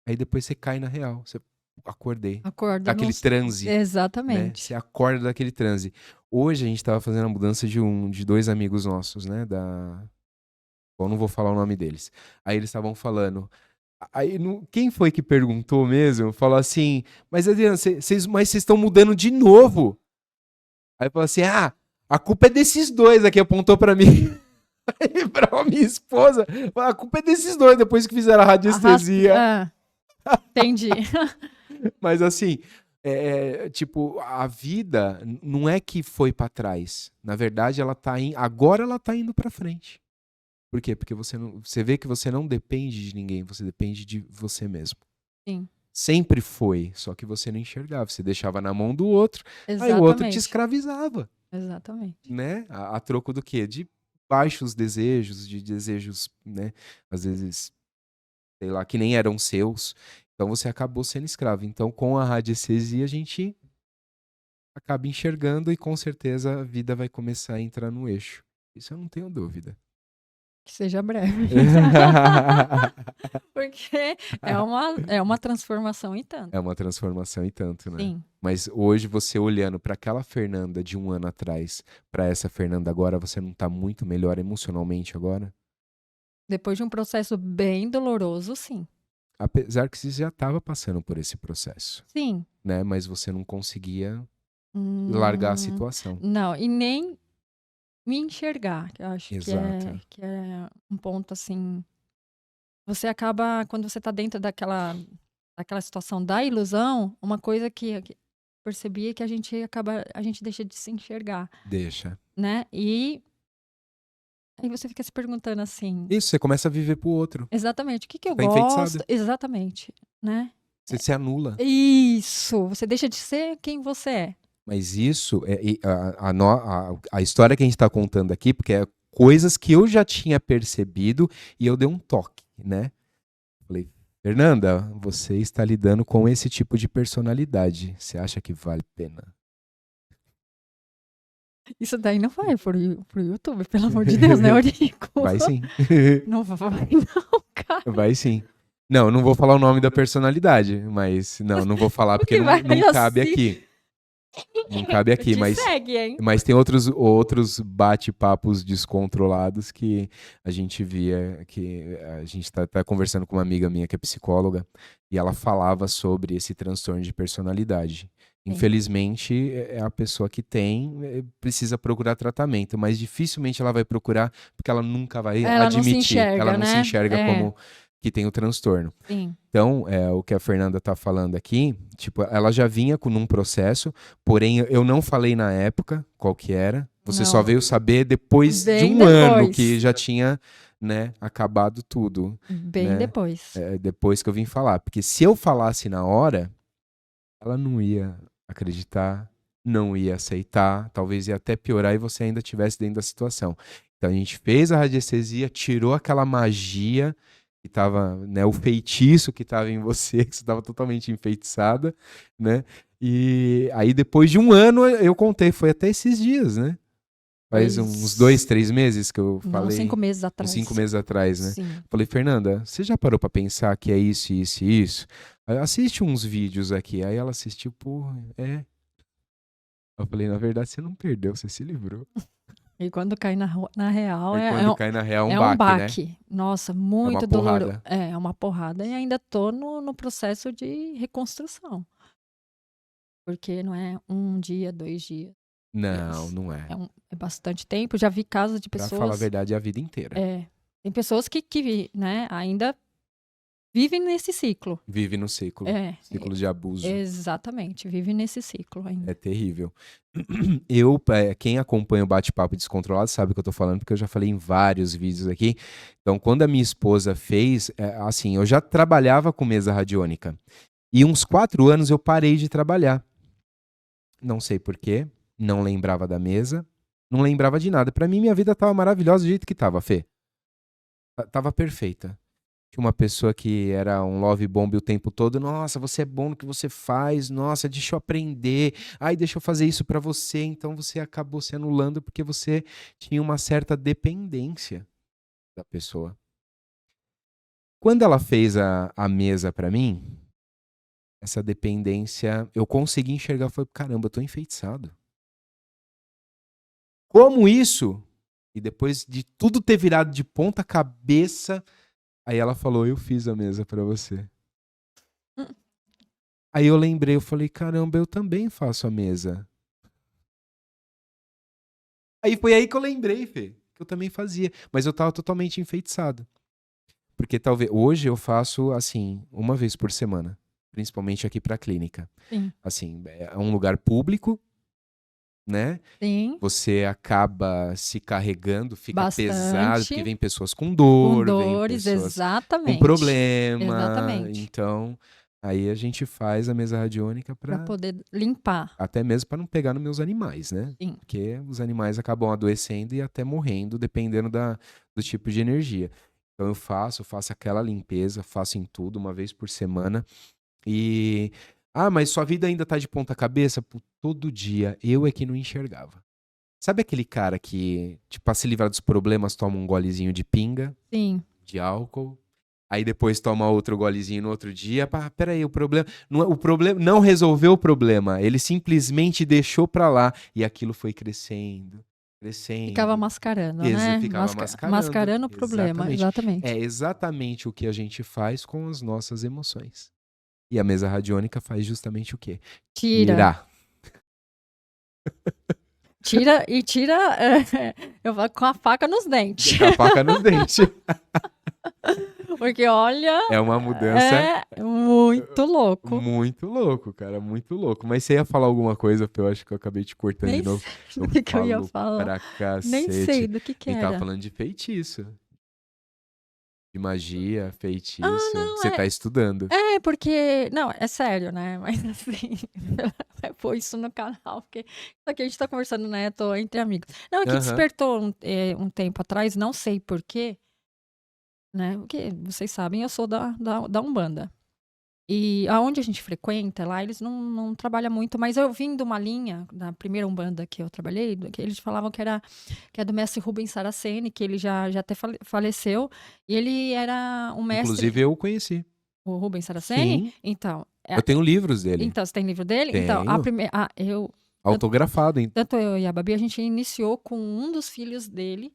Aí depois você cai na real. Você acordei. Acorda, Daquele transe, né? Você exatamente. acorda daquele transe. Hoje a gente estava fazendo a mudança de dois amigos nossos, né? Bom, não vou falar o nome deles. Aí eles estavam falando. Aí, quem foi que perguntou mesmo? Falou assim, mas Adriana, vocês estão mudando de novo. Aí falou assim, a culpa é desses dois aqui, apontou pra mim. E pra minha esposa, a culpa é desses dois, depois que fizeram a radiestesia. Entendi. Mas assim, tipo, a vida não é que foi pra trás. Na verdade, agora ela tá indo pra frente. Por quê? Porque você vê que você não depende de ninguém, você depende de você mesmo. Sim, Sempre foi, só que você não enxergava. Você deixava na mão do outro, aí o outro te exatamente. escravizava, Exatamente. né? A troco do quê? De baixos desejos, de desejos, né? Às vezes, sei lá, que nem eram seus. Então você acabou sendo escravo. Então com a radiestesia a gente acaba enxergando e com certeza a vida vai começar a entrar no eixo. Isso eu não tenho dúvida. Que seja breve. Porque é uma transformação em tanto. É uma transformação e tanto, né? Sim. Mas hoje você olhando para aquela Fernanda de um ano atrás, para essa Fernanda agora, você não tá muito melhor emocionalmente agora? Depois de um processo bem doloroso, sim. Apesar que você já estava passando por esse processo, Sim. né? Mas você não conseguia largar a Hum, situação. não, e nem me enxergar, que eu acho Exato. que é um ponto assim. Você acaba, quando você tá dentro daquela situação da ilusão, uma coisa que percebi é que a gente deixa de se enxergar, Deixa. né? E aí você fica se perguntando assim, Isso, você começa a viver pro outro. exatamente, o que que Você eu tá gosto? enfeitiçada. Exatamente, né? Você se anula. Isso, você deixa de ser quem você é. Mas isso, a história que a gente está contando aqui, porque é coisas que eu já tinha percebido e eu dei um toque, né? Falei, Fernanda, você está lidando com esse tipo de personalidade. Você acha que vale a pena? Isso daí não vai pro YouTube, pelo amor de Deus, né, Eurico? Vai sim. Não vai não, cara. Vai sim. Não, não vou falar o nome da personalidade, mas não vou falar porque Porque vai não cabe assim. aqui. Não cabe aqui, Te segue, hein? mas tem outros bate-papos descontrolados que a gente via, que a gente tá conversando com uma amiga minha que é psicóloga, e ela falava sobre esse transtorno de personalidade. Sim. Infelizmente, é a pessoa que precisa procurar tratamento, mas dificilmente ela vai procurar porque ela nunca vai Ela não se admitir, enxerga, ela não se né? enxerga como que tem o transtorno. Sim. Então, o que a Fernanda tá falando aqui, tipo, ela já vinha num processo, porém eu não falei na época qual que era. Você só Não. veio saber depois de Bem um ano depois. que já tinha, né, acabado tudo. Bem né? depois. Depois que eu vim falar. Porque se eu falasse na hora, ela não ia acreditar, não ia aceitar, talvez ia até piorar e você ainda estivesse dentro da situação. Então a gente fez a radiestesia, tirou aquela magia que tava, né, o feitiço que estava em você, que você estava totalmente enfeitiçada, né? E aí depois de um ano eu contei, foi até esses dias, né? Faz uns 2, 3 meses que eu falei. Não, 5 meses atrás. Uns 5 meses atrás, né? Sim. Falei, Fernanda, você já parou pra pensar que é isso, isso e isso? Assiste uns vídeos aqui. Aí ela assistiu, pô, Eu falei, na verdade você não perdeu, você se livrou. E quando cai na real, Quando cai na real é um um baque, né? Nossa, muito uma doloroso. porrada. É uma porrada. E ainda tô no processo de reconstrução. Porque não é 1 dia, 2 dias. Não, não é. É bastante tempo. Já vi casos de Pra pessoas. falar a verdade, é a vida inteira. Tem pessoas que né, ainda vivem nesse ciclo. Vive no ciclo. Ciclo de abuso. Exatamente, vive nesse ciclo ainda. É terrível. Quem acompanha o Bate-Papo Descontrolado sabe o que eu tô falando, porque eu já falei em vários vídeos aqui. Então, quando a minha esposa fez, assim, eu já trabalhava com mesa radiônica. E uns 4 anos eu parei de trabalhar. Não sei porquê, não lembrava da mesa, não lembrava de nada. Pra mim, minha vida tava maravilhosa do jeito que tava, Fê. Tava perfeita. Tinha uma pessoa que era um love bomb o tempo todo. Nossa, você é bom no que você faz. Nossa, deixa eu aprender. Ai, deixa eu fazer isso pra você. Então você acabou se anulando porque você tinha uma certa dependência da pessoa. Quando ela fez a mesa pra mim, essa dependência, eu consegui enxergar, foi, caramba, eu tô enfeitiçado. Como isso? E depois de tudo ter virado de ponta cabeça, aí ela falou, eu fiz a mesa pra você. Hum. Aí eu lembrei, eu falei, caramba, eu também faço a mesa. Aí foi aí que eu lembrei, Fê, que eu também fazia. Mas eu tava totalmente enfeitiçado. Porque talvez hoje eu faço assim, uma vez por semana, principalmente aqui pra clínica. Sim. Assim, é um lugar público, né? Sim. Você acaba se carregando, fica pesado, porque Bastante. vem pessoas com Com dor, vem dores, pessoas com exatamente. problema. Exatamente. Então, aí a gente faz a mesa radiônica Pra para poder limpar. até mesmo para não pegar nos meus animais, né? Sim. Porque os animais acabam adoecendo e até morrendo, dependendo do tipo de energia. Então eu faço aquela limpeza, faço em tudo, uma vez por semana. E. Ah, mas sua vida ainda tá de ponta cabeça? Pô, todo dia eu é que não enxergava. Sabe aquele cara que, tipo, pra se livrar dos problemas, toma um golezinho de pinga, Sim. de álcool, aí depois toma outro golezinho no outro dia. Pá, peraí, o problema não resolveu o problema, ele simplesmente deixou pra lá e aquilo foi crescendo, Ficava crescendo. mascarando, né? Ficava mascarando. Mascarando o problema, Exatamente. É exatamente. exatamente o que a gente faz com as nossas emoções. E a mesa radiônica faz justamente o quê? Tira. Tirar. Tira e tira eu vou com a faca nos dentes. A faca nos dentes. Porque olha, É uma mudança é muito louco. muito louco, cara, muito louco. Mas você ia falar alguma coisa, Fê, eu acho que eu acabei te cortando Nem de novo. sei Eu do que eu ia falo falar. pra Nem sei cacete. do que A gente tava era. falando de feitiço, de magia, Ah, feitiço, que não, você tá estudando. é porque não, é sério, né, mas assim, vai pôr isso no canal, porque isso aqui a gente tá conversando, né, tô entre amigos. Não, é que Aham. despertou um tempo atrás, não sei porquê, né, porque vocês sabem, eu sou da Umbanda. E aonde a gente frequenta, lá eles não trabalham muito, mas eu vim de uma linha, da primeira Umbanda que eu trabalhei, que eles falavam que é do mestre Rubens Saraceni, que ele já até faleceu, e ele era um mestre, Inclusive eu o conheci. o Rubens Saraceni, Sim, então, eu tenho livros dele. então, você tem livro dele? Então, Tenho. Autografado, hein? tanto eu e a Babi, a gente iniciou com um dos filhos dele,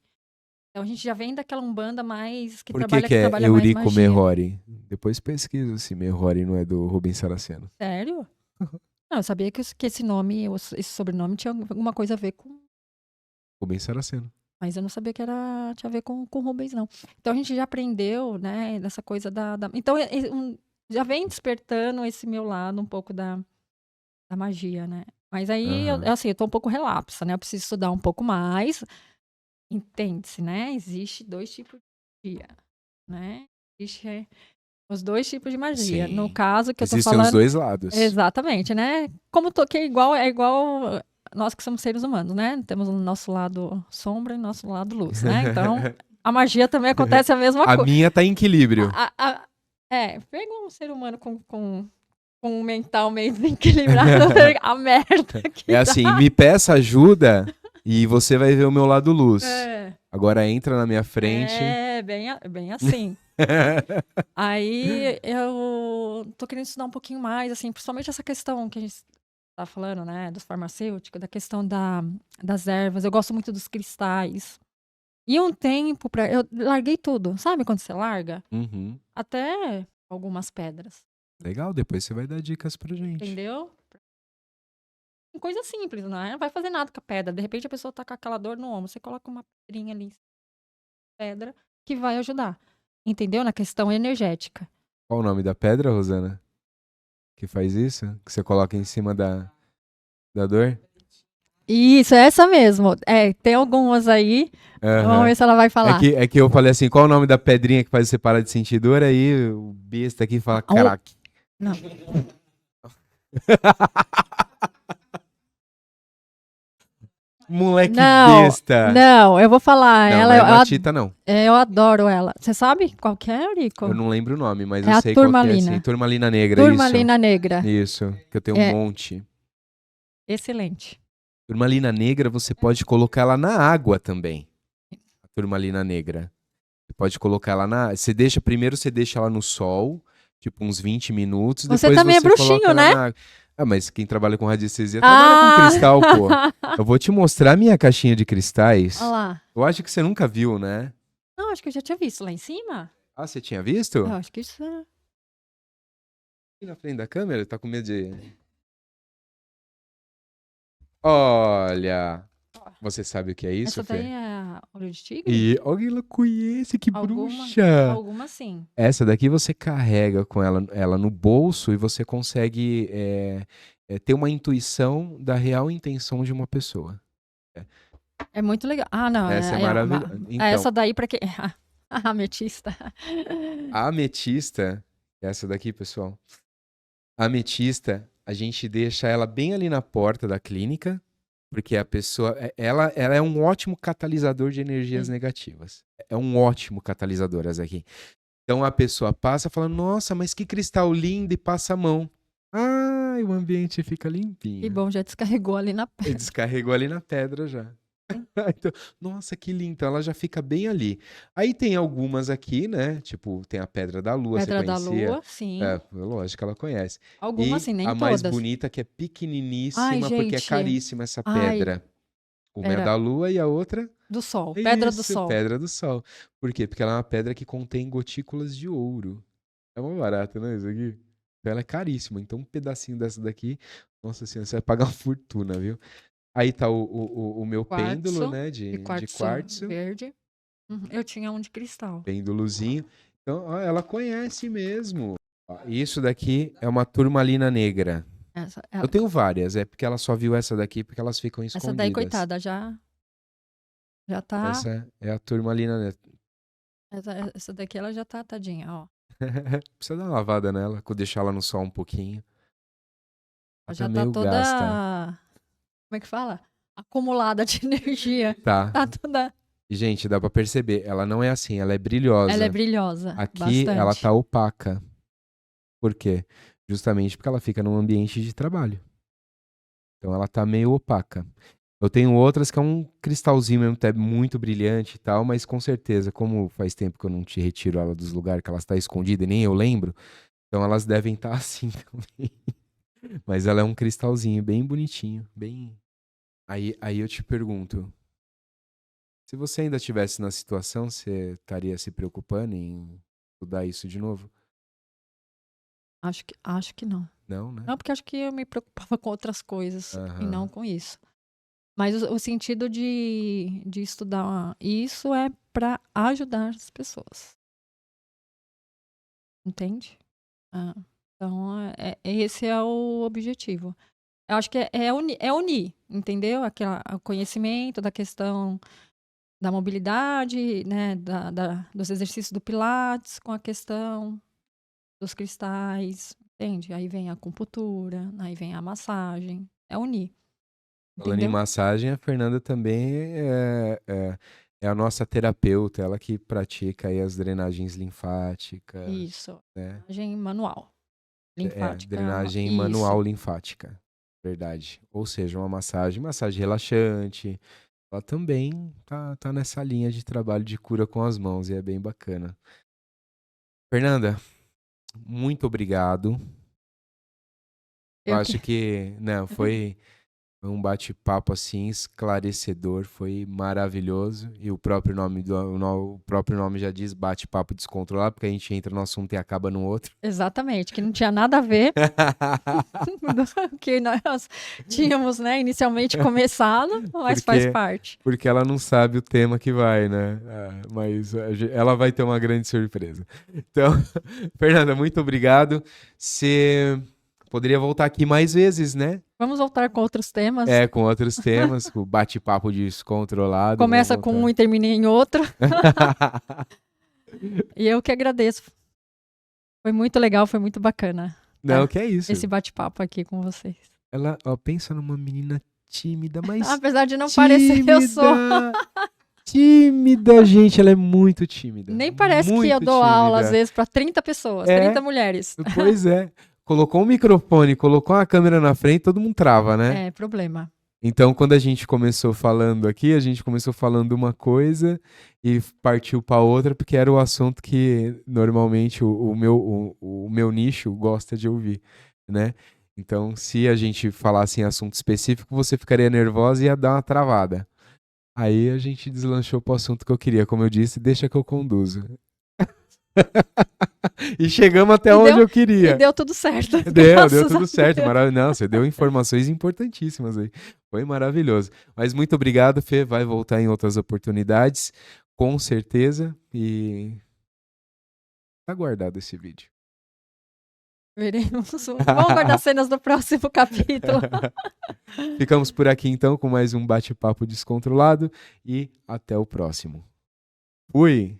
então a gente já vem daquela Umbanda mais, Por que que que é trabalha mais Eurico magia. Merhori? Depois pesquisa se Merhori não é do Rubens Saraceno. Sério? Não, eu sabia que esse nome, esse sobrenome tinha alguma coisa a ver com. Rubens Saraceno. Mas eu não sabia que tinha a ver com Rubens, não. Então a gente já aprendeu, né, dessa coisa então já vem despertando esse meu lado um pouco da magia, né? Mas aí, Aham. assim, eu tô um pouco relapsa, né? Eu preciso estudar um pouco mais. Entende-se, né? Existe dois tipos de magia, né? Existe os dois tipos de magia. No Sim. caso que eu tô Existem os falando. dois lados. Exatamente, né? Que é igual nós que somos seres humanos, né? Temos o nosso lado sombra e o nosso lado luz, né? Então, a magia também acontece a mesma A coisa. minha tá em equilíbrio. Pega um ser humano com um mental meio desequilibrado, a merda que É assim, me peça ajuda e você vai ver o meu lado luz. É. Agora entra na minha frente. É, bem assim. Aí eu tô querendo estudar um pouquinho mais, assim, principalmente essa questão que a gente tá falando, né, dos farmacêuticos, da questão das ervas. Eu gosto muito dos cristais. E um tempo eu larguei tudo. Sabe quando você larga? Uhum. Até algumas pedras. Legal, depois você vai dar dicas pra gente. Entendeu? Coisa simples, não é? Não vai fazer nada com a pedra. De repente a pessoa tá com aquela dor no ombro. Você coloca uma pedrinha ali, pedra, que vai ajudar. Entendeu? Na questão energética. Qual o nome da pedra, Rosana? Que faz isso? Que você coloca em cima da dor? Isso, é essa mesmo. Tem algumas aí. Vamos ver se ela vai falar. É que eu falei assim, qual o nome da pedrinha que faz você parar de sentir dor? Aí o besta aqui fala crack. Não. Moleque Não, besta. não, eu vou falar. Não, Ela, não é eu, Matita, não. eu adoro ela. Você sabe qual que é, Rico? Eu não lembro o nome, mas É eu a sei qual que é, sim. Turmalina. Turmalina negra, isso. Turmalina negra. Isso, que eu tenho um É monte. excelente. Turmalina negra, você pode colocar ela na água também. A turmalina negra. Você pode colocar ela na... Primeiro você deixa ela no sol, tipo uns 20 minutos, Você depois também é você coloca bruxinho, ela né? na água. Ah, mas quem trabalha com radiestesia trabalha com Ah! cristal, pô. Eu vou te mostrar a minha caixinha de cristais. Olha lá. Eu acho que você nunca viu, né? Não, acho que eu já tinha visto lá em cima. Ah, você tinha Eu visto? acho que isso é... Aqui na frente da câmera? Tá com medo de... Olha... Você sabe o que é isso, Essa daí Fê? é olho de tigre? E olha, ela conhece, que Alguma, bruxa! alguma sim. Essa daqui você carrega com ela no bolso e você consegue ter uma intuição da real intenção de uma pessoa. É muito legal. Ah, não. Essa é É maravilhosa. essa Então, daí pra quem... A ametista. a ametista, essa daqui, pessoal, a ametista, a gente deixa ela bem ali na porta da clínica, porque a pessoa, ela é um ótimo catalisador de energias Sim. negativas. É um ótimo catalisador essa aqui. Então a pessoa passa falando, nossa, mas que cristal lindo, e passa a mão. Ah, e o ambiente fica Que limpinho. bom, já descarregou ali na Ele pedra. descarregou ali na pedra já. Então, nossa, que lindo. Então ela já fica bem ali. Aí tem algumas aqui, né? Tipo, tem a Pedra da Lua, você Pedra da conhecia? Lua, sim. É, lógico que ela conhece. Algumas E sim, nem a mais todas. bonita, que é Ai, pequeniníssima, porque é gente. caríssima essa Ai, pedra. Uma é pera. da Lua e a outra... Do sol. Pedra do Isso, sol. Pedra do Sol. Por quê? Porque ela é uma pedra que contém gotículas de ouro. É uma barata, né, isso aqui? Então ela é caríssima. Então um pedacinho dessa daqui, nossa senhora, você vai pagar uma fortuna, viu? Aí tá o meu pêndulo, Quartzo. né, De de quartzo quartzo. verde. Uhum, eu tinha um de cristal. Pêndulozinho. Então, ó, ela conhece mesmo. Ó, isso daqui é uma turmalina negra. Essa, Eu tenho várias, é porque ela só viu essa daqui porque elas ficam essa daí, escondidas. coitada, já tá. Essa é a turmalina negra. Essa daqui ela já tá tadinha, ó. Precisa dar uma lavada nela, deixar ela no sol um pouquinho. Ela Ela tá já tá meio toda. gasta. Como é que fala? Acumulada de energia. Tá. Tá toda. E, gente, dá pra perceber, ela não é assim, ela é Ela é brilhosa. brilhosa. Aqui ela Bastante. tá opaca. Por quê? Justamente porque ela fica num ambiente de trabalho. Então ela tá meio opaca. Eu tenho outras que é um cristalzinho mesmo, até muito brilhante e tal, mas com certeza, como faz tempo que eu não te retiro ela dos lugares que ela está escondida e nem eu lembro, então elas devem estar assim também. Mas ela é um cristalzinho bem bonitinho, bem... Aí eu te pergunto, se você ainda estivesse na situação, você estaria se preocupando em estudar isso de novo? Acho que não. Não, né? Não, porque acho que eu me preocupava com outras coisas e não Aham. com isso. Mas o sentido de estudar isso é para ajudar as pessoas. Entende? Ah, então, esse é o objetivo. Eu acho que é unir, entendeu? O conhecimento da questão da mobilidade, né? Dos exercícios do Pilates com a questão dos cristais, entende? Aí vem a acupuntura, aí vem a massagem. É unir, Falando em entendeu? massagem, a Fernanda também é a nossa terapeuta, ela que pratica aí as drenagens linfáticas, Isso. né? Massagem manual. Linfática. Drenagem Isso. manual linfática, verdade. Ou seja, uma massagem relaxante. Ela também tá nessa linha de trabalho de cura com as mãos e é bem bacana. Fernanda, muito obrigado. Eu Eu que... acho que, não, foi um bate-papo assim esclarecedor, foi maravilhoso e o próprio nome o próprio nome já diz bate-papo descontrolado, porque a gente entra no assunto e acaba no outro. Exatamente, que não tinha nada a ver do que nós tínhamos, né, inicialmente começado, mas faz parte. Porque ela não sabe o tema que vai, né? Mas ela vai ter uma grande surpresa. Então, Fernanda, muito obrigado. Você poderia voltar aqui mais vezes, né? Vamos voltar com outros temas. Com outros temas, com o bate-papo descontrolado. Começa com um e termina em outro. E eu que agradeço. Foi muito legal, foi muito bacana. Não, que é isso. Esse bate-papo aqui com vocês. Ela, ó, pensa numa menina tímida, mas Apesar de não parecer, eu sou. Tímida, gente, ela é muito tímida. Nem parece que muito eu dou aula, às tímida. vezes, para 30 pessoas, É. 30 mulheres. Pois é. Colocou um microfone, colocou uma câmera na frente, todo mundo trava, né? É, problema. Então, quando a gente começou falando aqui, a gente começou falando uma coisa e partiu para outra, porque era o assunto que normalmente o meu nicho gosta de ouvir, né? Então, se a gente falasse em assunto específico, você ficaria nervosa e ia dar uma travada. Aí a gente deslanchou para o assunto que eu queria, como eu disse, deixa que eu conduzo. E chegamos até onde eu queria. E deu tudo certo. Deu tudo certo. Não, você deu informações importantíssimas aí. Foi maravilhoso. Mas muito obrigado, Fê. Vai voltar em outras oportunidades, com certeza. E tá guardado esse vídeo. Veremos. Vamos guardar cenas do próximo capítulo. Ficamos por aqui então com mais um bate-papo descontrolado e até o próximo. Fui!